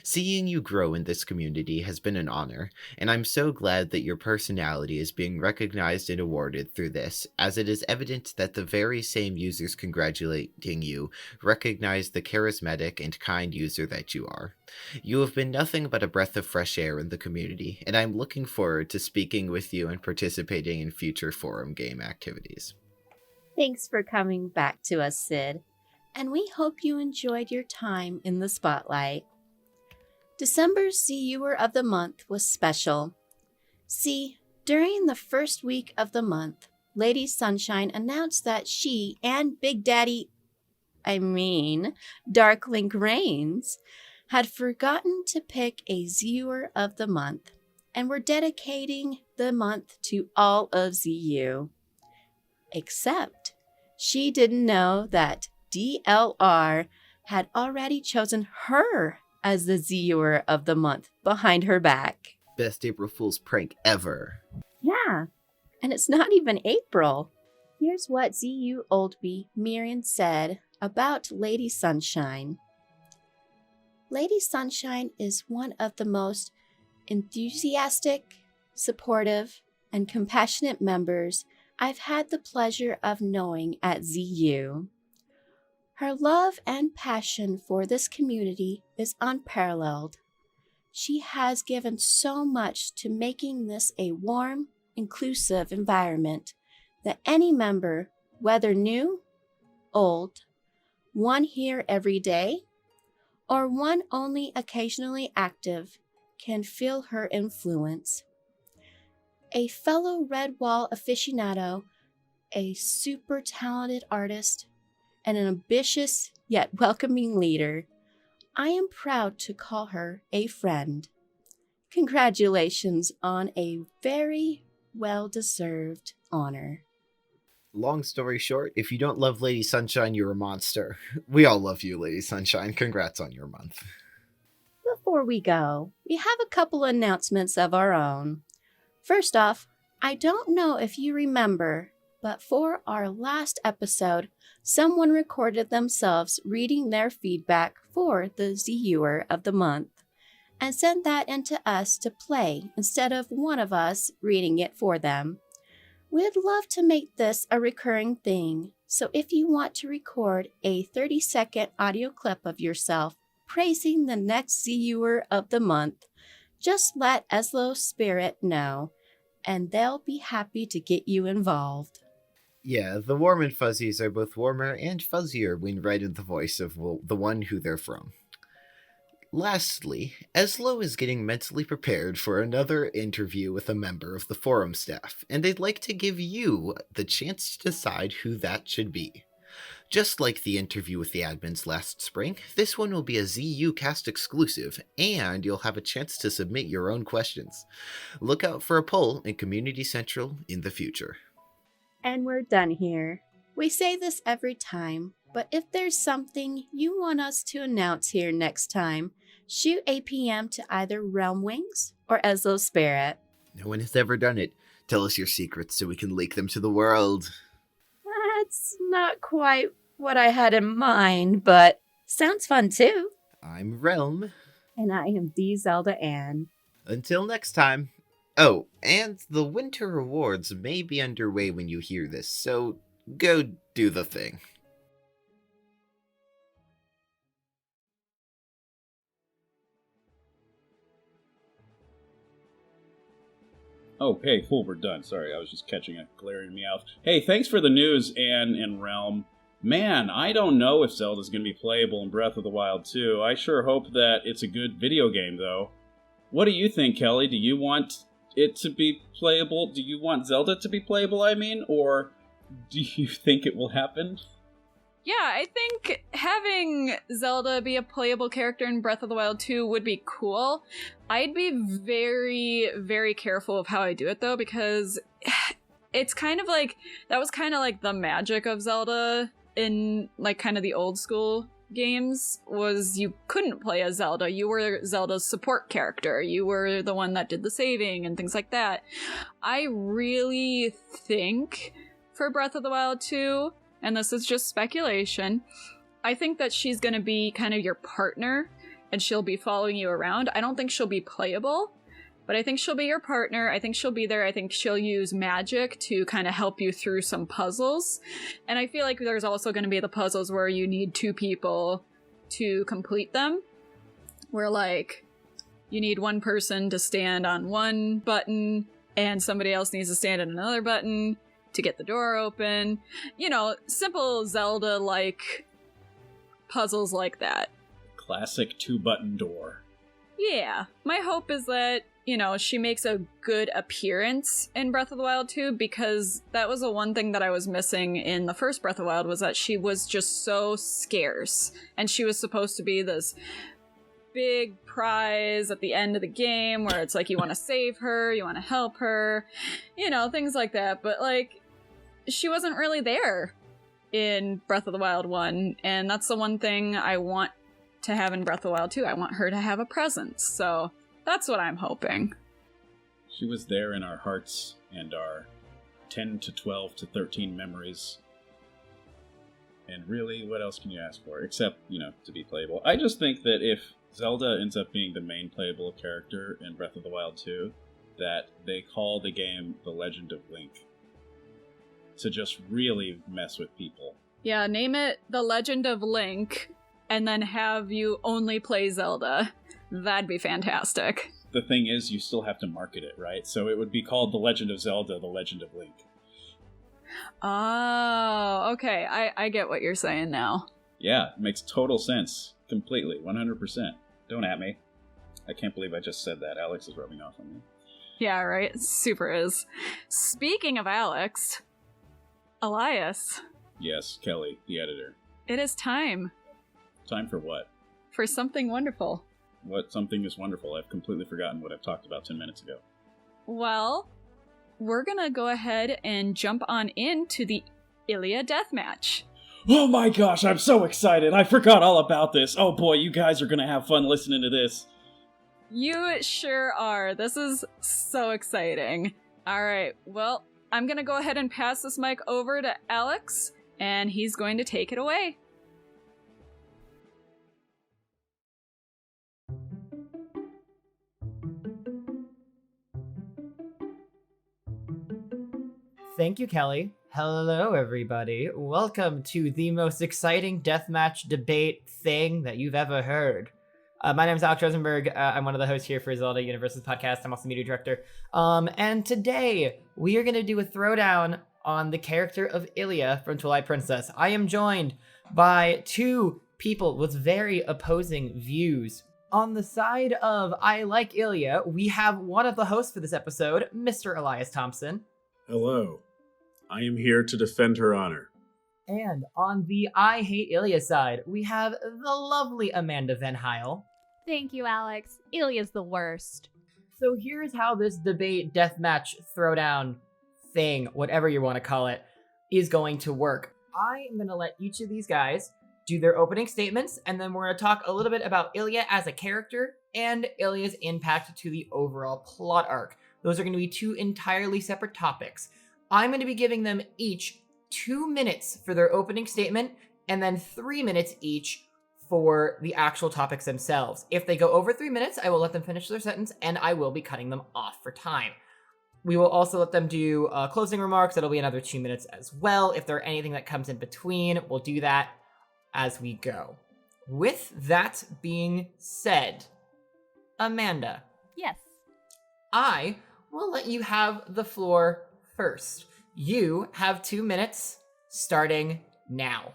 Seeing you grow in this community has been an honor, and I'm so glad that your personality is being recognized and awarded through this, as it is evident that the very same users congratulating you recognize the charismatic and kind user that you are. You have been nothing but a breath of fresh air in the community, and I'm looking forward to speaking with you and participating in future forum game activities. Thanks for coming back to us, Sid, and we hope you enjoyed your time in the spotlight. December's ZUer of the month was special. See, during the first week of the month, Lady Sunshine announced that she and Darklink Reigns, had forgotten to pick a ZUer of the month and were dedicating the month to all of ZU. Except she didn't know that DLR had already chosen her as the ZUer of the month behind her back. Best April Fool's prank ever. Yeah, and it's not even April. Here's what ZU Oldby Miriam said about Lady Sunshine. Lady Sunshine is one of the most enthusiastic, supportive, and compassionate members I've had the pleasure of knowing at ZU. Her love and passion for this community is unparalleled. She has given so much to making this a warm, inclusive environment that any member, whether new, old, one here every day, or one only occasionally active, can feel her influence. A fellow Redwall aficionado, a super talented artist, and an ambitious yet welcoming leader, I am proud to call her a friend. Congratulations on a very well-deserved honor. Long story short, if you don't love Lady Sunshine, you're a monster. We all love you, Lady Sunshine. Congrats on your month. Before we go, we have a couple announcements of our own. First off, I don't know if you remember, but for our last episode, someone recorded themselves reading their feedback for the ZUer of the month and sent that into us to play instead of one of us reading it for them. We'd love to make this a recurring thing, so if you want to record a 30-second audio clip of yourself praising the next ZUer of the month, just let Eslo Spirit know, and they'll be happy to get you involved. Yeah, the warm and fuzzies are both warmer and fuzzier when read in the voice of the one who they're from. Lastly, Eslo is getting mentally prepared for another interview with a member of the forum staff, and they'd like to give you the chance to decide who that should be. Just like the interview with the admins last spring, this one will be a ZUcast exclusive, and you'll have a chance to submit your own questions. Look out for a poll in Community Central in the future. And we're done here. We say this every time, but if there's something you want us to announce here next time, shoot a PM to either RealmWings or Eslo Spirit. No one has ever done it. Tell us your secrets so we can leak them to the world. That's not quite what I had in mind, but sounds fun too. I'm Realm. And I am TheZeldaAnn. Until next time. Oh, and the winter awards may be underway when you hear this, so go do the thing. Oh, hey, cool, we're done. Sorry, I was just catching a glaring meow. Hey, thanks for the news, Anne and Realm. Man, I don't know if Zelda's going to be playable in Breath of the Wild 2. I sure hope that it's a good video game, though. What do you think, Kelly? Do you want it to be playable? Do you want Zelda to be playable, or do you think it will happen? Yeah, I think having Zelda be a playable character in Breath of the Wild 2 would be cool. I'd be very, very careful of how I do it, though, because it's kind of like, that was kind of like the magic of Zelda in, like, kind of the old school games, was you couldn't play as Zelda. You were Zelda's support character. You were the one that did the saving and things like that. I really think for Breath of the Wild 2, and this is just speculation, I think that she's going to be kind of your partner, and she'll be following you around. I don't think she'll be playable, but I think she'll be your partner. I think she'll be there. I think she'll use magic to kind of help you through some puzzles. And I feel like there's also going to be the puzzles where you need two people to complete them, where, like, you need one person to stand on one button, and somebody else needs to stand on another button to get the door open. You know, simple Zelda-like puzzles like that. Classic 2-button door. Yeah. My hope is that, you know, she makes a good appearance in Breath of the Wild 2, because that was the one thing that I was missing in the first Breath of the Wild, was that she was just so scarce. And she was supposed to be this big prize at the end of the game where it's like you want to save her, you want to help her, you know, things like that. But, like, she wasn't really there in Breath of the Wild 1, and that's the one thing I want to have in Breath of the Wild 2. I want her to have a presence, so that's what I'm hoping. She was there in our hearts and our 10 to 12 to 13 memories. And really, what else can you ask for? Except, you know, to be playable. I just think that if Zelda ends up being the main playable character in Breath of the Wild 2, that they call the game The Legend of Link, to just really mess with people. Yeah, name it The Legend of Link, and then have you only play Zelda. That'd be fantastic. The thing is, you still have to market it, right? So it would be called The Legend of Zelda, The Legend of Link. Oh, okay. I get what you're saying now. Yeah, it makes total sense. Completely. 100%. Don't at me. I can't believe I just said that. Alex is rubbing off on me. Yeah, right? Super is. Speaking of Alex, Elias. Yes, Kelly, the editor. It is time. Time for what? For something wonderful. What something is wonderful? I've completely forgotten what I've talked about 10 minutes ago. Well, we're gonna go ahead and jump on into the Ilia Deathmatch. Oh my gosh, I'm so excited! I forgot all about this! Oh boy, you guys are gonna have fun listening to this! You sure are. This is so exciting. Alright, well, I'm gonna go ahead and pass this mic over to Alex, and he's going to take it away. Thank you, Kelly. Hello, everybody. Welcome to the most exciting deathmatch debate thing that you've ever heard. My name is Alex Rosenberg. I'm one of the hosts here for Zelda Universe's podcast. I'm also media director. And today, we are going to do a throwdown on the character of Ilia from Twilight Princess. I am joined by two people with very opposing views. On the side of I like Ilia, we have one of the hosts for this episode, Mr. Elias Thompson. Hello. I am here to defend her honor. And on the I hate Ilia side, we have the lovely Amanda Van Heil. Thank you, Alex. Ilia's the worst. So here's how this debate, deathmatch, throwdown thing, whatever you want to call it, is going to work. I am going to let each of these guys do their opening statements, and then we're going to talk a little bit about Ilia as a character and Ilia's impact to the overall plot arc. Those are going to be two entirely separate topics. I'm going to be giving them each 2 minutes for their opening statement, and then 3 minutes each for the actual topics themselves. If they go over 3 minutes, I will let them finish their sentence, and I will be cutting them off for time. We will also let them do closing remarks. That'll be another 2 minutes as well. If there are anything that comes in between, we'll do that as we go. With that being said, Amanda. Yes. I we'll let you have the floor first. You have 2 minutes starting now.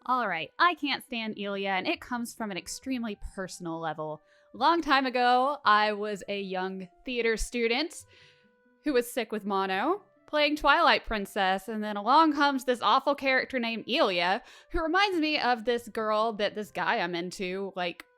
All right, I can't stand Ilia, and it comes from an extremely personal level. Long time ago, I was a young theater student who was sick with mono, playing Twilight Princess, and then along comes this awful character named Ilia, who reminds me of this girl that this guy I'm into,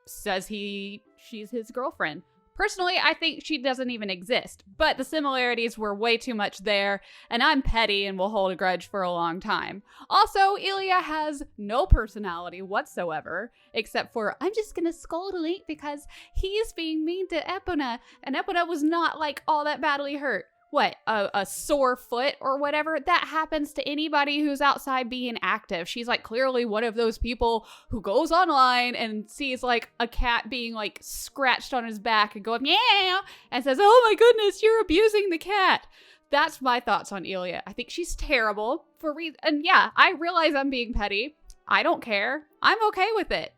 says she's his girlfriend. Personally, I think she doesn't even exist, but the similarities were way too much there, and I'm petty and will hold a grudge for a long time. Also, Ilia has no personality whatsoever, except for, I'm just gonna scold Link because he's being mean to Epona, and Epona was not, all that badly hurt. What, a sore foot or whatever? That happens to anybody who's outside being active. She's clearly one of those people who goes online and sees a cat being scratched on his back and going meow and says, oh my goodness, you're abusing the cat. That's my thoughts on Ilia. I think she's terrible for and yeah, I realize I'm being petty. I don't care. I'm okay with it.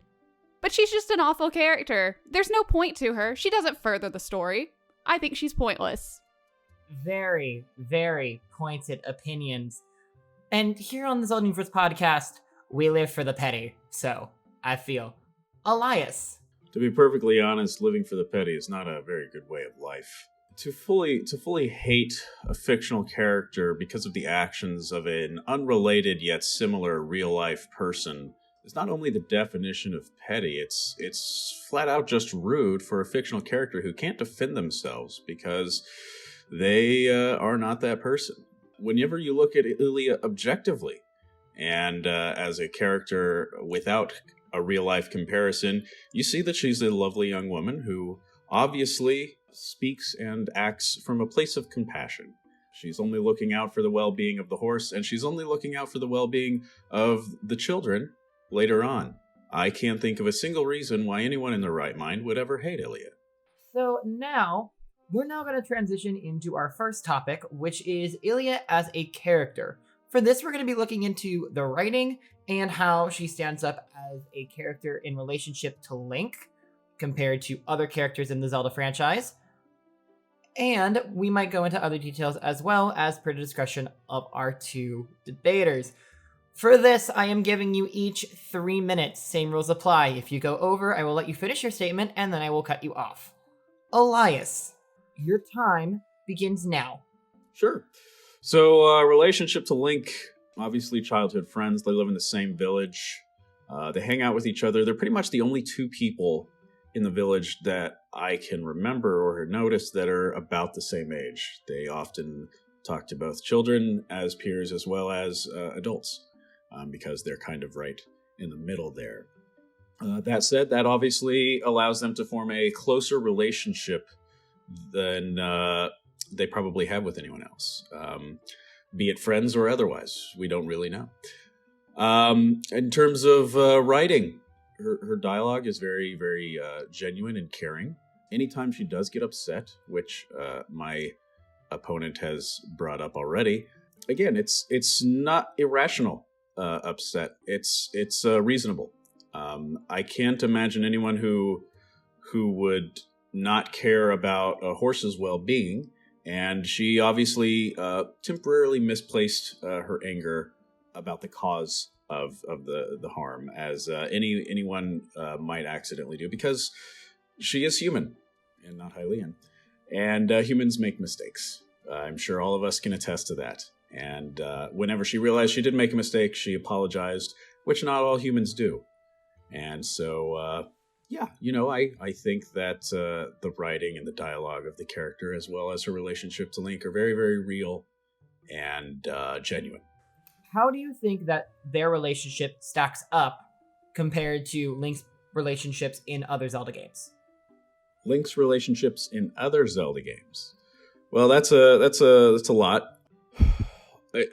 But she's just an awful character. There's no point to her. She doesn't further the story. I think she's pointless. Very, very pointed opinions. And here on the Zelda Universe podcast, we live for the petty. So, I feel. Elias. To be perfectly honest, living for the petty is not a very good way of life. To fully hate a fictional character because of the actions of an unrelated yet similar real-life person is not only the definition of petty, it's flat out just rude for a fictional character who can't defend themselves because they are not that person. Whenever you look at Ilia objectively, and as a character without a real-life comparison, you see that she's a lovely young woman who obviously speaks and acts from a place of compassion. She's only looking out for the well-being of the horse, and she's only looking out for the well-being of the children later on. I can't think of a single reason why anyone in their right mind would ever hate Ilia. So we're now going to transition into our first topic, which is Ilia as a character. For this, we're going to be looking into the writing and how she stands up as a character in relationship to Link compared to other characters in the Zelda franchise. And we might go into other details as well as per the discretion of our two debaters. For this, I am giving you each 3 minutes. Same rules apply. If you go over, I will let you finish your statement and then I will cut you off. Elias, your time begins now. Sure. So, relationship to Link, obviously childhood friends. They live in the same village. They hang out with each other. They're pretty much the only two people in the village that I can remember or notice that are about the same age. They often talk to both children as peers as well as adults, because they're kind of right in the middle there. That said, that obviously allows them to form a closer relationship than they probably have with anyone else, be it friends or otherwise. We don't really know. In terms of writing, her dialogue is very, very genuine and caring. Anytime she does get upset, which my opponent has brought up already, again, it's not irrational upset. It's reasonable. I can't imagine anyone who would not care about a horse's well-being, and she obviously temporarily misplaced her anger about the cause of the harm, as anyone might accidentally do, because she is human and not Hylian, and humans make mistakes. I'm sure all of us can attest to that. And whenever she realized she did make a mistake, she apologized, which not all humans do. And so, I think that the writing and the dialogue of the character, as well as her relationship to Link, are very, very real and genuine. How do you think that their relationship stacks up compared to Link's relationships in other Zelda games? Link's relationships in other Zelda games. Well, that's a lot.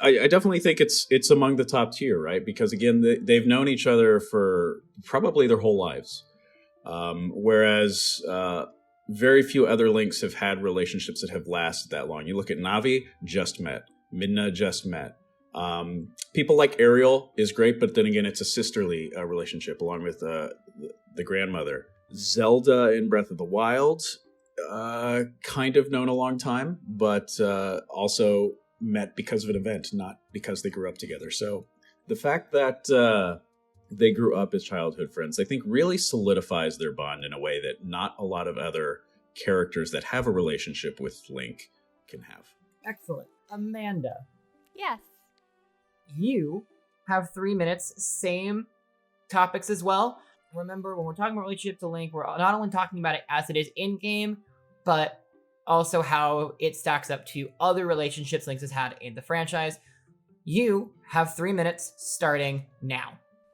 I definitely think it's among the top tier, right? Because again, they've known each other for probably their whole lives, whereas very few other Links have had relationships that have lasted that long. You look at Navi, just met. Midna, just met. People like Ariel is great, but then again, it's a sisterly relationship along with the grandmother. Zelda in Breath of the Wild, kind of known a long time, but also met because of an event, not because they grew up together. So the fact that they grew up as childhood friends, I think really solidifies their bond in a way that not a lot of other characters that have a relationship with Link can have. Excellent. Amanda, Yes. you have 3 minutes, same topics as well. Remember, when we're talking about relationship to Link, we're not only talking about it as it is in-game, but also how it stacks up to other relationships Link has had in the franchise. You have 3 minutes starting now.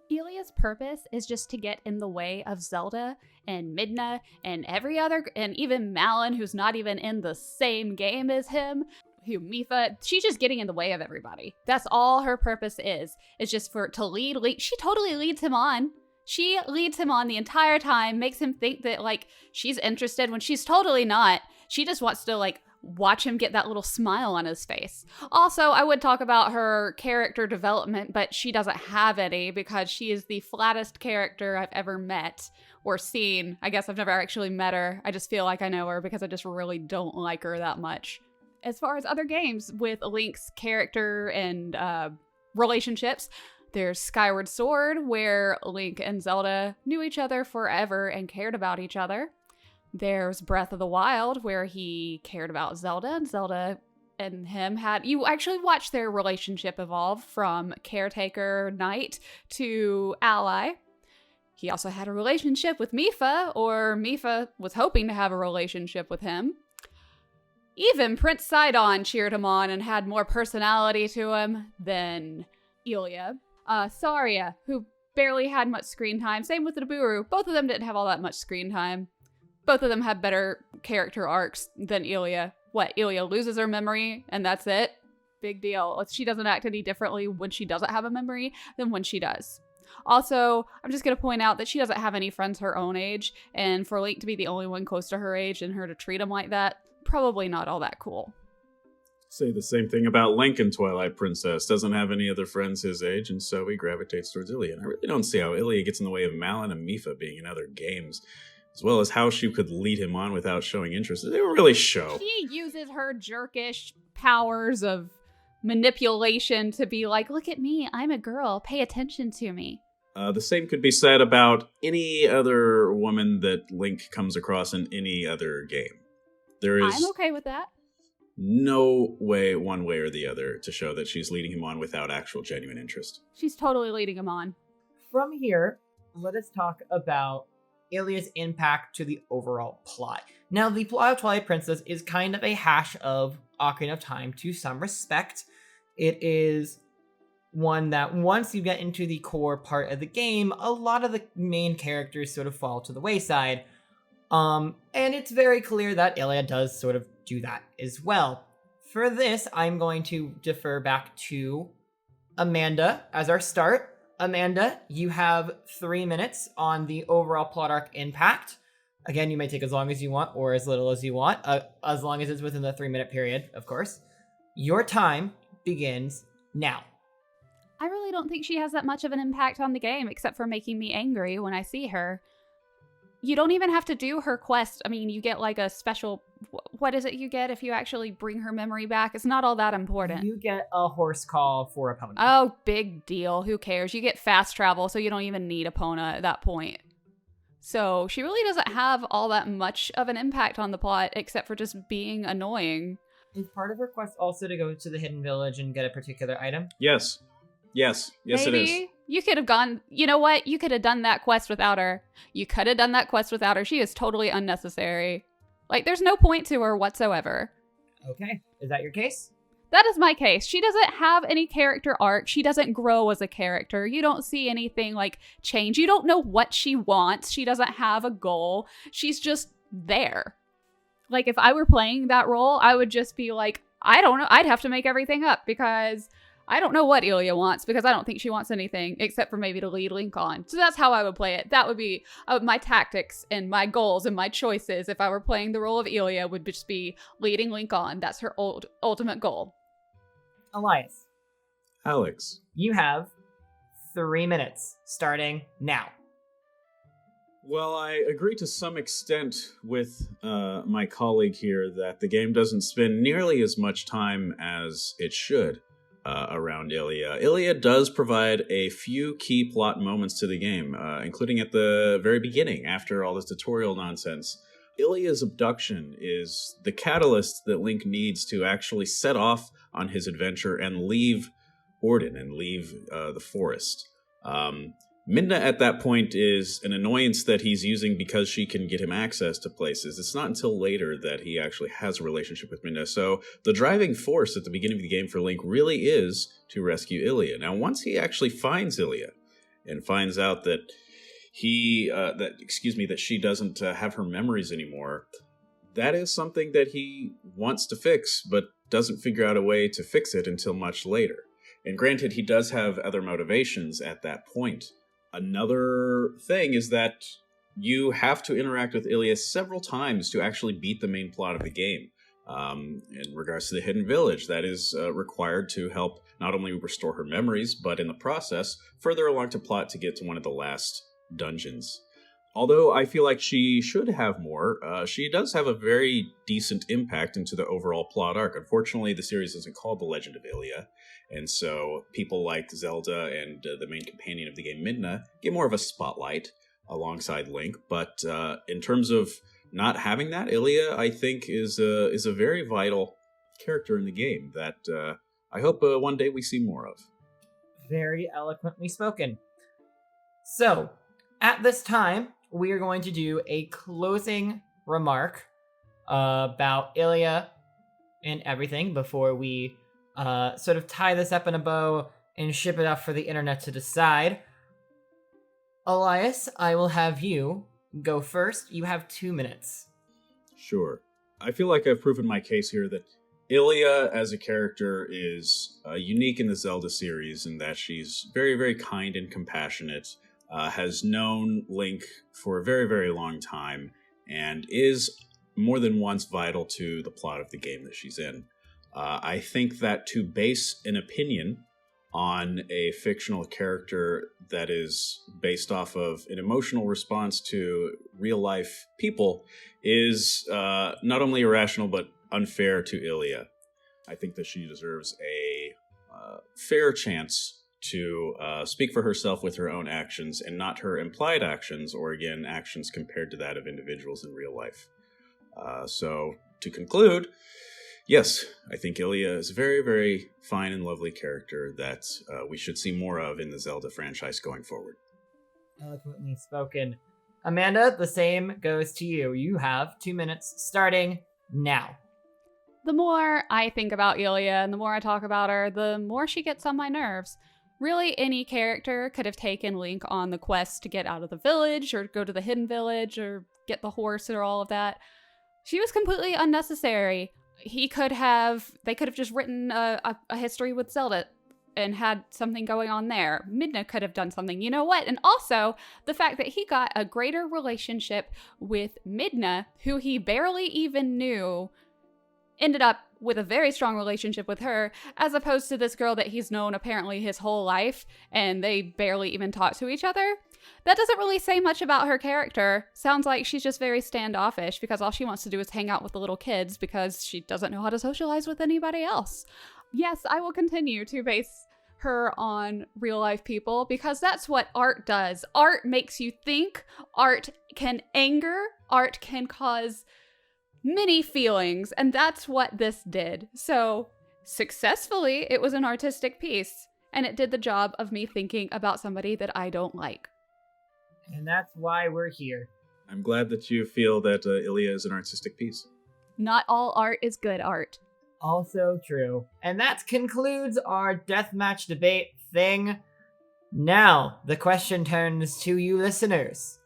Ilia's purpose is just to get in the way of Zelda and Midna and every other, and even Malon, who's not even in the same game as him, who Mipha, she's just getting in the way of everybody. That's all her purpose is just for to lead. She totally leads him on. She leads him on the entire time, makes him think that, like, she's interested when she's totally not. She just wants to, like, watch him get that little smile on his face. Also, I would talk about her character development, but she doesn't have any because she is the flattest character I've ever met or seen. I guess I've never actually met her. I just feel like I know her because I just really don't like her that much. As far as other games with Link's character and relationships, there's Skyward Sword, where Link and Zelda knew each other forever and cared about each other. There's Breath of the Wild, where he cared about Zelda, and Zelda and him had... You actually watch their relationship evolve from caretaker knight to ally. He also had a relationship with Mipha, or Mipha was hoping to have a relationship with him. Even Prince Sidon cheered him on and had more personality to him than Ilia. Saria, who barely had much screen time. Same with the Naburu. Both of them didn't have all that much screen time. Both of them had better character arcs than Ilia. What, Ilia loses her memory and that's it? Big deal. She doesn't act any differently when she doesn't have a memory than when she does. Also, I'm just going to point out that she doesn't have any friends her own age, and for Link to be the only one close to her age and her to treat him like that, probably not all that cool. Say the same thing about Link in Twilight Princess. Doesn't have any other friends his age, and so he gravitates towards Ilia. And I really don't see how Ilia gets in the way of Malon and Mipha being in other games, as well as how she could lead him on without showing interest. They don't really show. She uses her jerkish powers of manipulation to be like, look at me, I'm a girl, pay attention to me. The same could be said about any other woman that Link comes across in any other game. There is I'm okay with that. No way, one way or the other, to show that she's leading him on without actual genuine interest. She's totally leading him on. From here, let us talk about Ilia's impact to the overall plot. Now, the plot of Twilight Princess is kind of a hash of Ocarina of Time to some respect. It is one that once you get into the core part of the game, a lot of the main characters sort of fall to the wayside. And it's very clear that Ilia does sort of do that as well. For this, I'm going to defer back to Amanda as our start. Amanda, you have 3 minutes on the overall plot arc impact. Again, you may take as long as you want or as little as you want, as long as it's within the 3-minute period, of course. Your time begins now. I really don't think she has that much of an impact on the game, except for making me angry when I see her. You don't even have to do her quest. I mean, you get like a special... What is it you get if you actually bring her memory back? It's not all that important. You get a horse call for Epona. Oh, big deal. Who cares? You get fast travel, so you don't even need Epona at that point. So she really doesn't have all that much of an impact on the plot, except for just being annoying. Is part of her quest also to go to the Hidden Village and get a particular item? Yes. Yes, Maybe. it is. You could have gone, you know what? You could have done that quest without her. You could have done that quest without her. She is totally unnecessary. Like, there's no point to her whatsoever. Okay. Is that your case? That is my case. She doesn't have any character arc. She doesn't grow as a character. You don't see anything like change. You don't know what she wants. She doesn't have a goal. She's just there. Like, if I were playing that role, I would just be like, I don't know. I'd have to make everything up because I don't know what Ilia wants, because I don't think she wants anything except for maybe to lead Link on. So that's how I would play it. That would be my tactics and my goals and my choices if I were playing the role of Ilia would just be leading Link on. That's her ultimate goal. Elias. Alex. You have 3 minutes starting now. Well, I agree to some extent with my colleague here that the game doesn't spend nearly as much time as it should around Ilia. Ilia does provide a few key plot moments to the game, including at the very beginning, after all this tutorial nonsense. Ilia's abduction is the catalyst that Link needs to actually set off on his adventure and leave Orden and leave the forest. Midna at that point is an annoyance that he's using because she can get him access to places. It's not until later that he actually has a relationship with Midna. So the driving force at the beginning of the game for Link really is to rescue Ilia. Now, once he actually finds Ilia and finds out that that she doesn't have her memories anymore, that is something that he wants to fix, but doesn't figure out a way to fix it until much later. And granted, he does have other motivations at that point. Another thing is that you have to interact with Ilia several times to actually beat the main plot of the game. In regards to the Hidden Village, that is required to help not only restore her memories, but in the process, further along to plot to get to one of the last dungeons. Although I feel like she should have more, she does have a very decent impact into the overall plot arc. Unfortunately, the series isn't called The Legend of Ilia, and so people like Zelda and the main companion of the game, Midna, get more of a spotlight alongside Link. But in terms of not having that, Ilia, I think, is a very vital character in the game that I hope one day we see more of. Very eloquently spoken. So, at this time, we are going to do a closing remark about Ilia and everything before we sort of tie this up in a bow and ship it off for the internet to decide. Elias, I will have you go first. You have 2 minutes. Sure. I feel like I've proven my case here that Ilia as a character is unique in the Zelda series in that she's very, very kind and compassionate, has known Link for a very, very long time, and is more than once vital to the plot of the game that she's in. I think that to base an opinion on a fictional character that is based off of an emotional response to real-life people is not only irrational, but unfair to Ilia. I think that she deserves a fair chance to speak for herself with her own actions and not her implied actions, or again, actions compared to that of individuals in real life. So, to conclude, yes, I think Ilia is a very, very fine and lovely character that we should see more of in the Zelda franchise going forward. Eloquently spoken. Amanda, the same goes to you. You have 2 minutes starting now. The more I think about Ilia and the more I talk about her, the more she gets on my nerves. Really, any character could have taken Link on the quest to get out of the village, or go to the Hidden Village, or get the horse, or all of that. She was completely unnecessary. They could have just written a history with Zelda and had something going on there. Midna could have done something. You know what? And also, the fact that he got a greater relationship with Midna, who he barely even knew, ended up with a very strong relationship with her, as opposed to this girl that he's known apparently his whole life, and they barely even talk to each other. That doesn't really say much about her character. Sounds like she's just very standoffish because all she wants to do is hang out with the little kids because she doesn't know how to socialize with anybody else. Yes, I will continue to base her on real life people because that's what art does. Art makes you think. Art can anger. Art can cause many feelings, and that's what this did. So, successfully, it was an artistic piece, and it did the job of me thinking about somebody that I don't like. And that's why we're here. I'm glad that you feel that Ilia is an artistic piece. Not all art is good art. Also true. And that concludes our deathmatch debate thing. Now, the question turns to you listeners.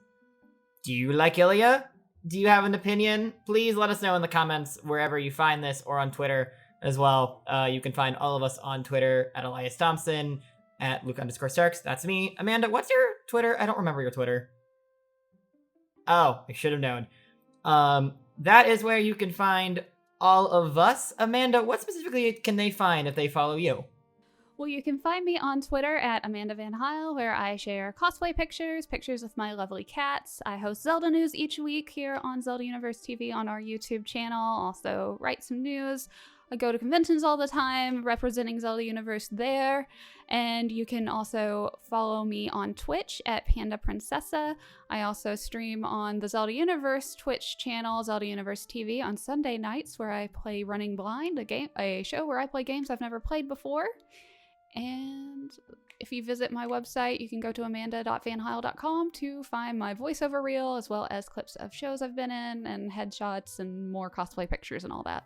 Do you like Ilia? Do you have an opinion? Please let us know in the comments wherever you find this, or on Twitter as well. You can find all of us on Twitter at Elias Thompson, at Luke_Starks. That's me. Amanda, what's your Twitter? I don't remember your Twitter. Oh, I should have known. That is where you can find all of us. Amanda, what specifically can they find if they follow you? Well, you can find me on Twitter at Amanda Van Heil, where I share cosplay pictures, pictures with my lovely cats. I host Zelda news each week here on Zelda Universe TV on our YouTube channel. Also write some news. I go to conventions all the time, representing Zelda Universe there. And you can also follow me on Twitch at Panda Princessa. I also stream on the Zelda Universe Twitch channel, Zelda Universe TV, on Sunday nights, where I play Running Blind, a show where I play games I've never played before. And if you visit my website, you can go to amanda.vanheil.com to find my voiceover reel, as well as clips of shows I've been in, and headshots, and more cosplay pictures and all that.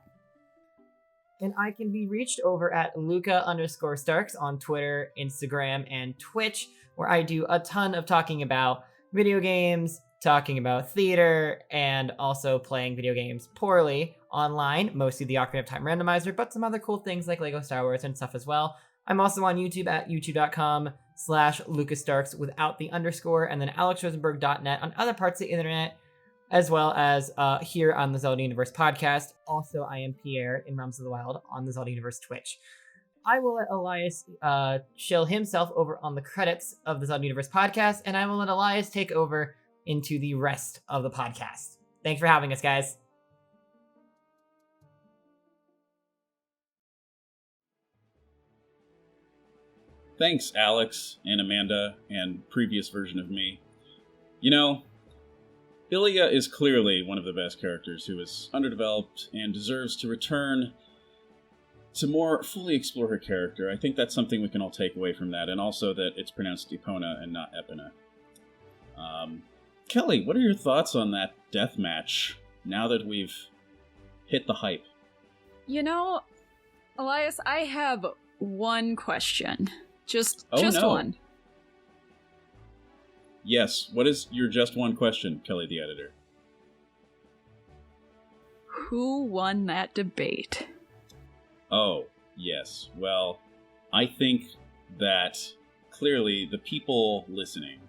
And I can be reached over at Luca_Starks on Twitter, Instagram, and Twitch, where I do a ton of talking about video games, talking about theater, and also playing video games poorly online, mostly the Ocarina of Time randomizer, but some other cool things like Lego Star Wars and stuff as well. I'm also on YouTube at youtube.com/LucasStarks without the underscore, and then alexrosenberg.net on other parts of the internet, as well as here on the Zelda Universe podcast. Also, I am Pierre in Realms of the Wild on the Zelda Universe Twitch. I will let Elias chill himself over on the credits of the Zelda Universe podcast, and I will let Elias take over into the rest of the podcast. Thanks for having us, guys. Thanks, Alex and Amanda and previous version of me. You know, Ilia is clearly one of the best characters who is underdeveloped and deserves to return to more fully explore her character. I think that's something we can all take away from that, and also that it's pronounced Epona and not Epona. Kelly, what are your thoughts on that death match now that we've hit the hype? You know, Elias, I have one question. Just no. one. Yes, what is your just one question, Kelly the editor? Who won that debate? Oh, yes. Well, I think that clearly the people listening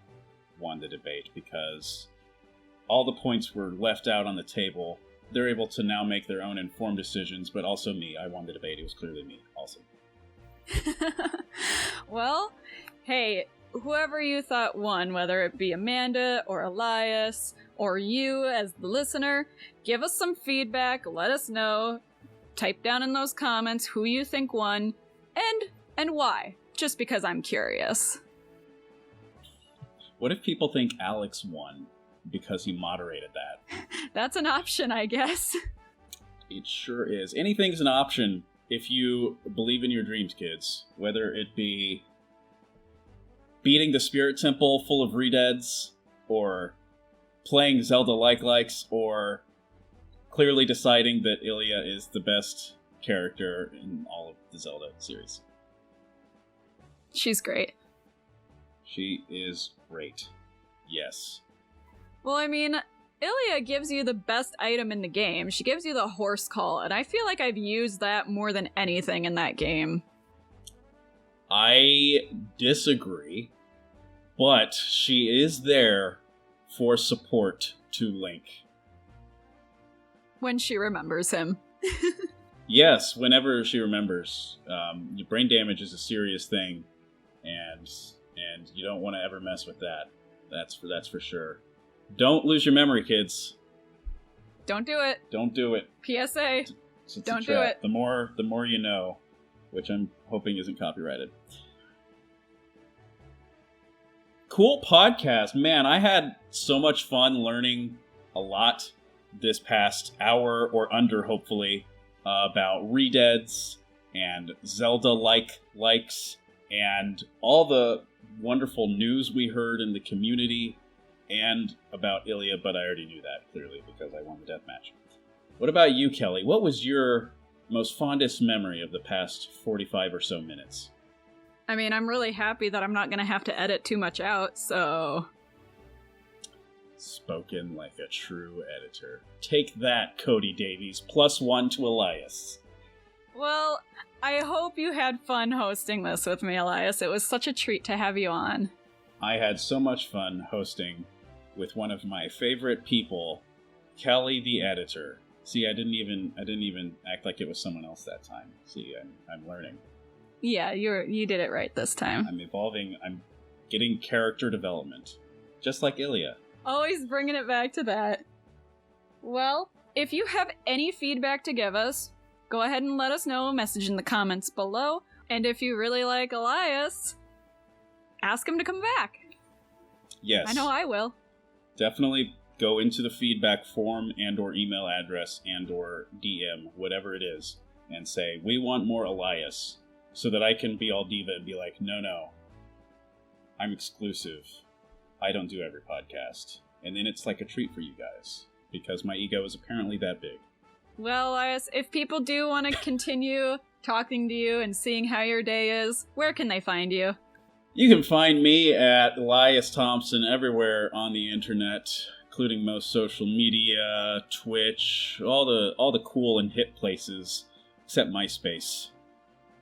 won the debate because all the points were left out on the table. They're able to now make their own informed decisions, but also me. I won the debate. It was clearly me also. Well, hey, whoever you thought won, whether it be Amanda or Elias or you as the listener, give us some feedback, let us know, type down in those comments who you think won and why, just because I'm curious. What if people think Alex won because he moderated that? That's an option, I guess. It sure is. Anything's an option if you believe in your dreams, kids. Whether it be beating the Spirit Temple full of ReDeads, or playing Zelda-like likes, or clearly deciding that Ilia is the best character in all of the Zelda series. She's great. She is great. Yes. Well, I mean, Ilia gives you the best item in the game. She gives you the horse call, and I feel like I've used that more than anything in that game. I disagree, but she is there for support to Link. When she remembers him. Yes, whenever she remembers. Your brain damage is a serious thing, and you don't want to ever mess with that. That's for sure. Don't lose your memory, kids. Don't do it. Don't do it. PSA. It's Don't do it. The more you know, which I'm hoping isn't copyrighted. Cool podcast. Man, I had so much fun learning a lot this past hour or under, hopefully, about ReDeads and Zelda-like likes and all the wonderful news we heard in the community and about Ilia, but I already knew that, clearly, because I won the deathmatch. What about you, Kelly? What was your most fondest memory of the past 45 or so minutes? I mean, I'm really happy that I'm not going to have to edit too much out, so... Spoken like a true editor. Take that, Cody Davies. +1 to Elias. Well, I hope you had fun hosting this with me, Elias. It was such a treat to have you on. I had so much fun hosting with one of my favorite people, Kelly the editor. See, I didn't even act like it was someone else that time. See, I'm learning. Yeah, you did it right this time. I'm evolving. I'm getting character development. Just like Ilia. Always bringing it back to that. Well, if you have any feedback to give us, go ahead and let us know, message in the comments below. And if you really like Elias, ask him to come back. Yes. I know I will. Definitely go into the feedback form and or email address and or DM, whatever it is, and say, we want more Elias, so that I can be all diva and be like, no, I'm exclusive. I don't do every podcast. And then it's like a treat for you guys, because my ego is apparently that big. Well, Elias, if people do want to continue talking to you and seeing how your day is, where can they find you? You can find me at Elias Thompson everywhere on the internet, including most social media, Twitch, all the cool and hip places, except MySpace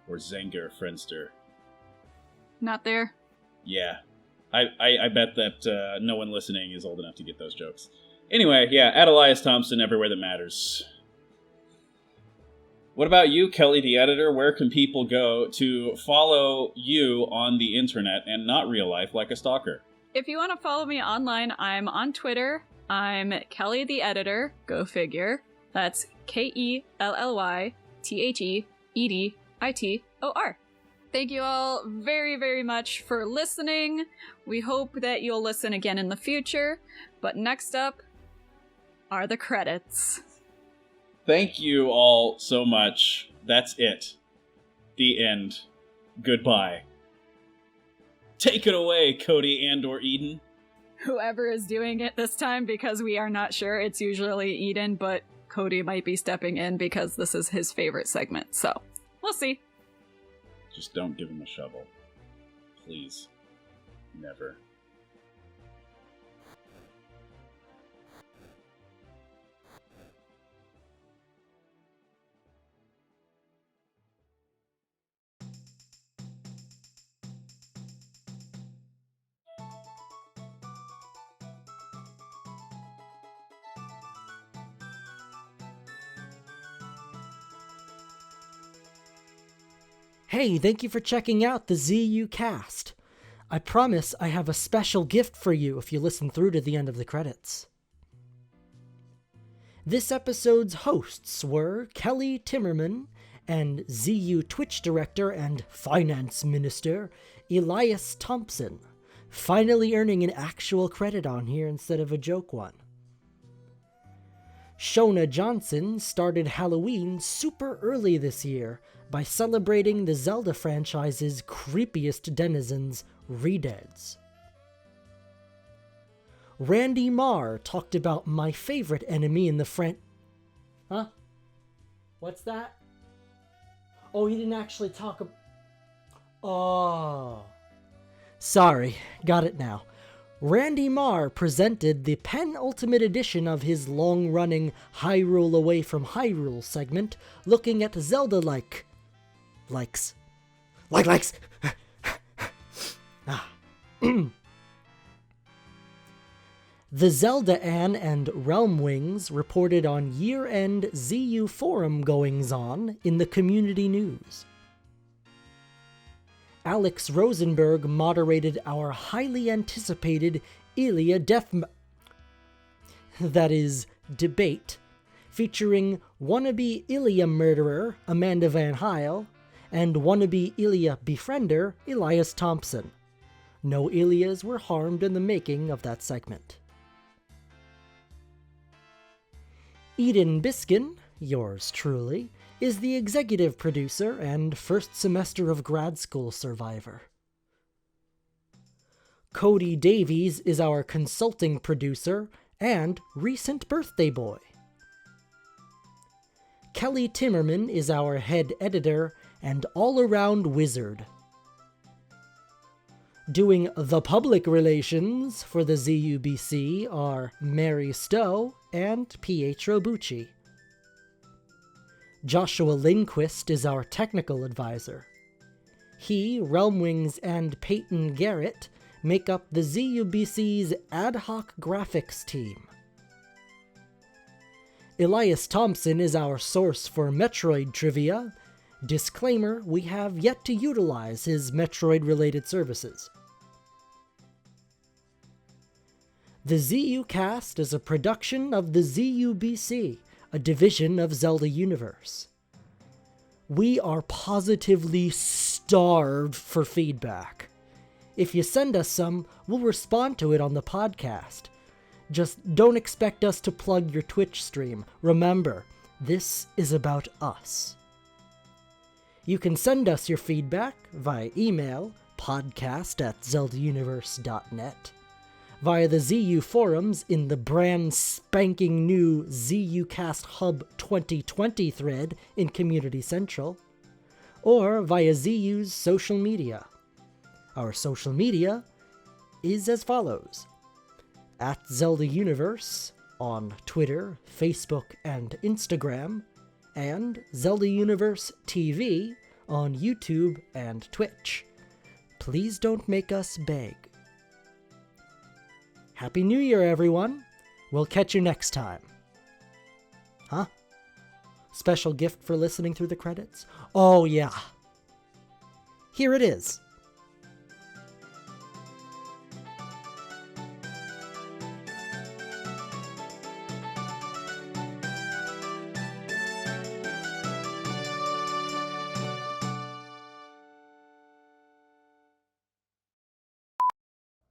or Zenger, Friendster. Not there? Yeah. I bet that no one listening is old enough to get those jokes. Anyway, yeah, at Elias Thompson everywhere that matters. What about you, Kelly the editor? Where can people go to follow you on the internet and not real life like a stalker? If you want to follow me online, I'm on Twitter. I'm Kelly the editor. Go figure. That's KELLYTHEEDITOR. Thank you all very, very much for listening. We hope that you'll listen again in the future. But next up are the credits. Thank you all so much. That's it. The end. Goodbye. Take it away, Cody and/or Eden. Whoever is doing it this time, because we are not sure. It's usually Eden, but Cody might be stepping in because this is his favorite segment. So, we'll see. Just don't give him a shovel. Please. Never. Hey, thank you for checking out the ZUCast. I promise I have a special gift for you if you listen through to the end of the credits. This episode's hosts were Kelly Timmerman and ZU Twitch director and finance minister Elias Thompson, finally earning an actual credit on here instead of a joke one. Shona Johnson started Halloween super early this year by celebrating the Zelda franchise's creepiest denizens, ReDeads. Randy Marr talked about my favorite enemy in the Huh? What's that? Oh, he didn't actually talk about... Oh. Sorry, got it now. Randy Marr presented the penultimate edition of his long-running Hyrule Away from Hyrule segment, looking at Zelda-like. Likes. Likes! TheZeldaAnn and RealmWings reported on year-end ZU forum goings-on in the community news. Alex Rosenberg moderated our highly anticipated Ilia debate, featuring wannabe Ilia murderer Amanda Van Heil and wannabe Ilia befriender Elias Thompson. No Ilias were harmed in the making of that segment. Eden Biskin, yours truly, is the executive producer and first semester of grad school survivor. Cody Davies is our consulting producer and recent birthday boy. Kelly Timmerman is our head editor and all-around wizard. Doing the public relations for the ZUBC are Mary Stowe and Pietro Bucci. Joshua Lindquist is our technical advisor. He, RealmWings, and Peyton Garrett make up the ZUBC's ad hoc graphics team. Elias Thompson is our source for Metroid trivia. Disclaimer, we have yet to utilize his Metroid-related services. The ZUCast is a production of the ZUBC, a division of Zelda Universe. We are positively starved for feedback. If you send us some, we'll respond to it on the podcast. Just don't expect us to plug your Twitch stream. Remember, this is about us. You can send us your feedback via email, podcast@zeldauniverse.net, via the ZU forums in the brand spanking new ZUcast Hub 2020 thread in Community Central, or via ZU's social media. Our social media is as follows: at Zelda Universe on Twitter, Facebook, and Instagram, and Zelda Universe TV on YouTube and Twitch. Please don't make us beg. Happy New Year, everyone! We'll catch you next time. Huh? Special gift for listening through the credits? Oh yeah. Here it is.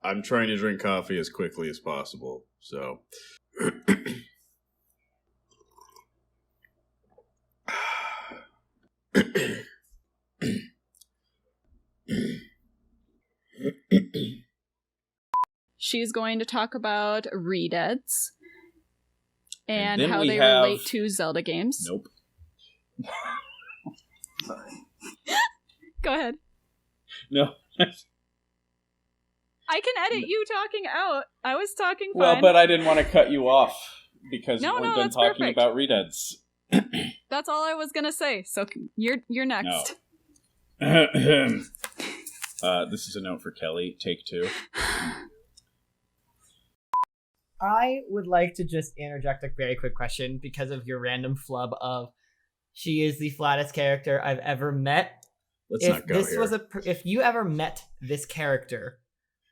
I'm trying to drink coffee as quickly as possible, so... She's going to talk about ReDeads and then how we they have- relate to Zelda games. Nope. Go ahead. No. I can edit you talking out. I was talking fine. Well, but I didn't want to cut you off because No, we're no, done that's talking perfect. about ReDeads. That's all I was gonna say. So you're next. No. This is a note for Kelly. Take 2. I would like to just interject a very quick question because of your random flub of she is the flattest character I've ever met. Let's If not go this here. was if you ever met this character,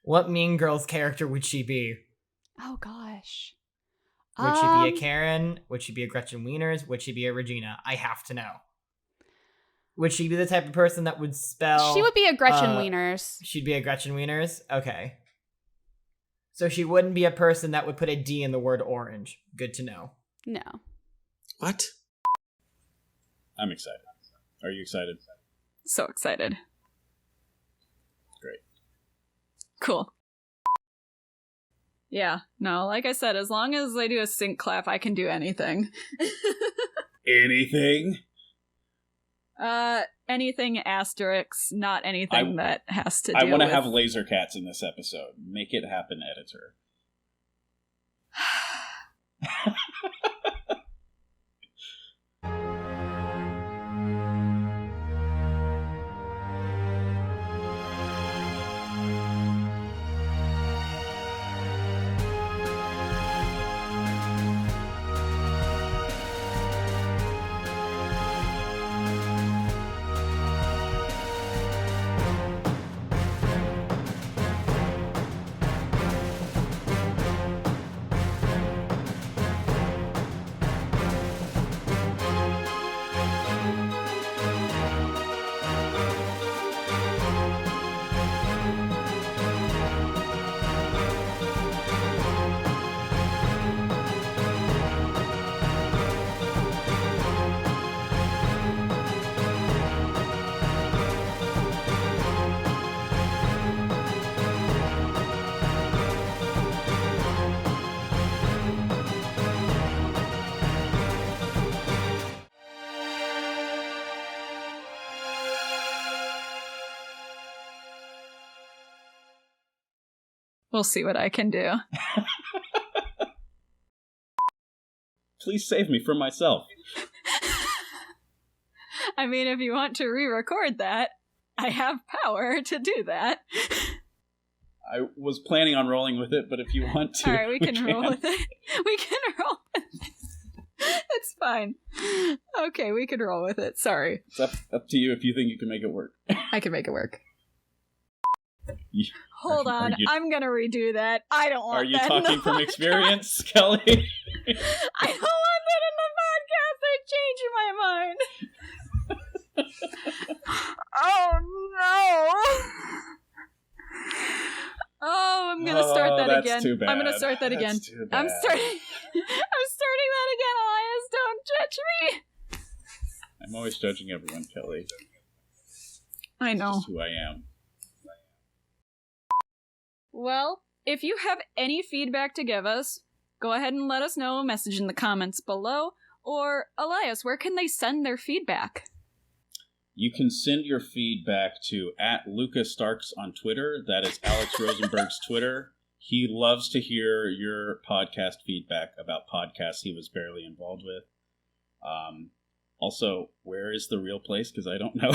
what Mean Girls character would she be? Oh gosh. Would she be a Karen? Would she be a Gretchen Wieners? Would she be a Regina? I have to know. Would she be the type of person that would spell... She would be a Gretchen Wieners. She'd be a Gretchen Wieners? Okay. So she wouldn't be a person that would put a D in the word orange. Good to know. No. What? I'm excited. Are you excited? So excited. Great. Cool. Yeah, no, like I said, as long as I do a sync clap, I can do anything. Anything? Anything asterisks, not anything that has to do I want to with... have laser cats in this episode. Make it happen, editor. We'll see what I can do. Please save me from myself. I mean, if you want to re-record that, I have power to do that. I was planning on rolling with it, but if you want to... Alright, we can roll with it. We can roll with it. It's fine. Okay, we could roll with it. Sorry. It's up to you if you think you can make it work. I can make it work. You- Hold on. I'm going to redo that. I don't want Are you that talking in from the experience, Kelly? I don't want that in the podcast. I'm changing my mind. Oh, no. Oh, I'm gonna start that that's again. too bad. I'm gonna start that again. That's too I'm bad. starting that again, Elias. Don't judge me. I'm always judging everyone, Kelly. I It's know. just who I am. Well, if you have any feedback to give us, go ahead and let us know. Message in the comments below. Or, Elias, where can they send their feedback? You can send your feedback to @LucasStarks on Twitter. That is Alex Rosenberg's Twitter. He loves to hear your podcast feedback about podcasts he was barely involved with. Also, where is the real place? Because I don't know.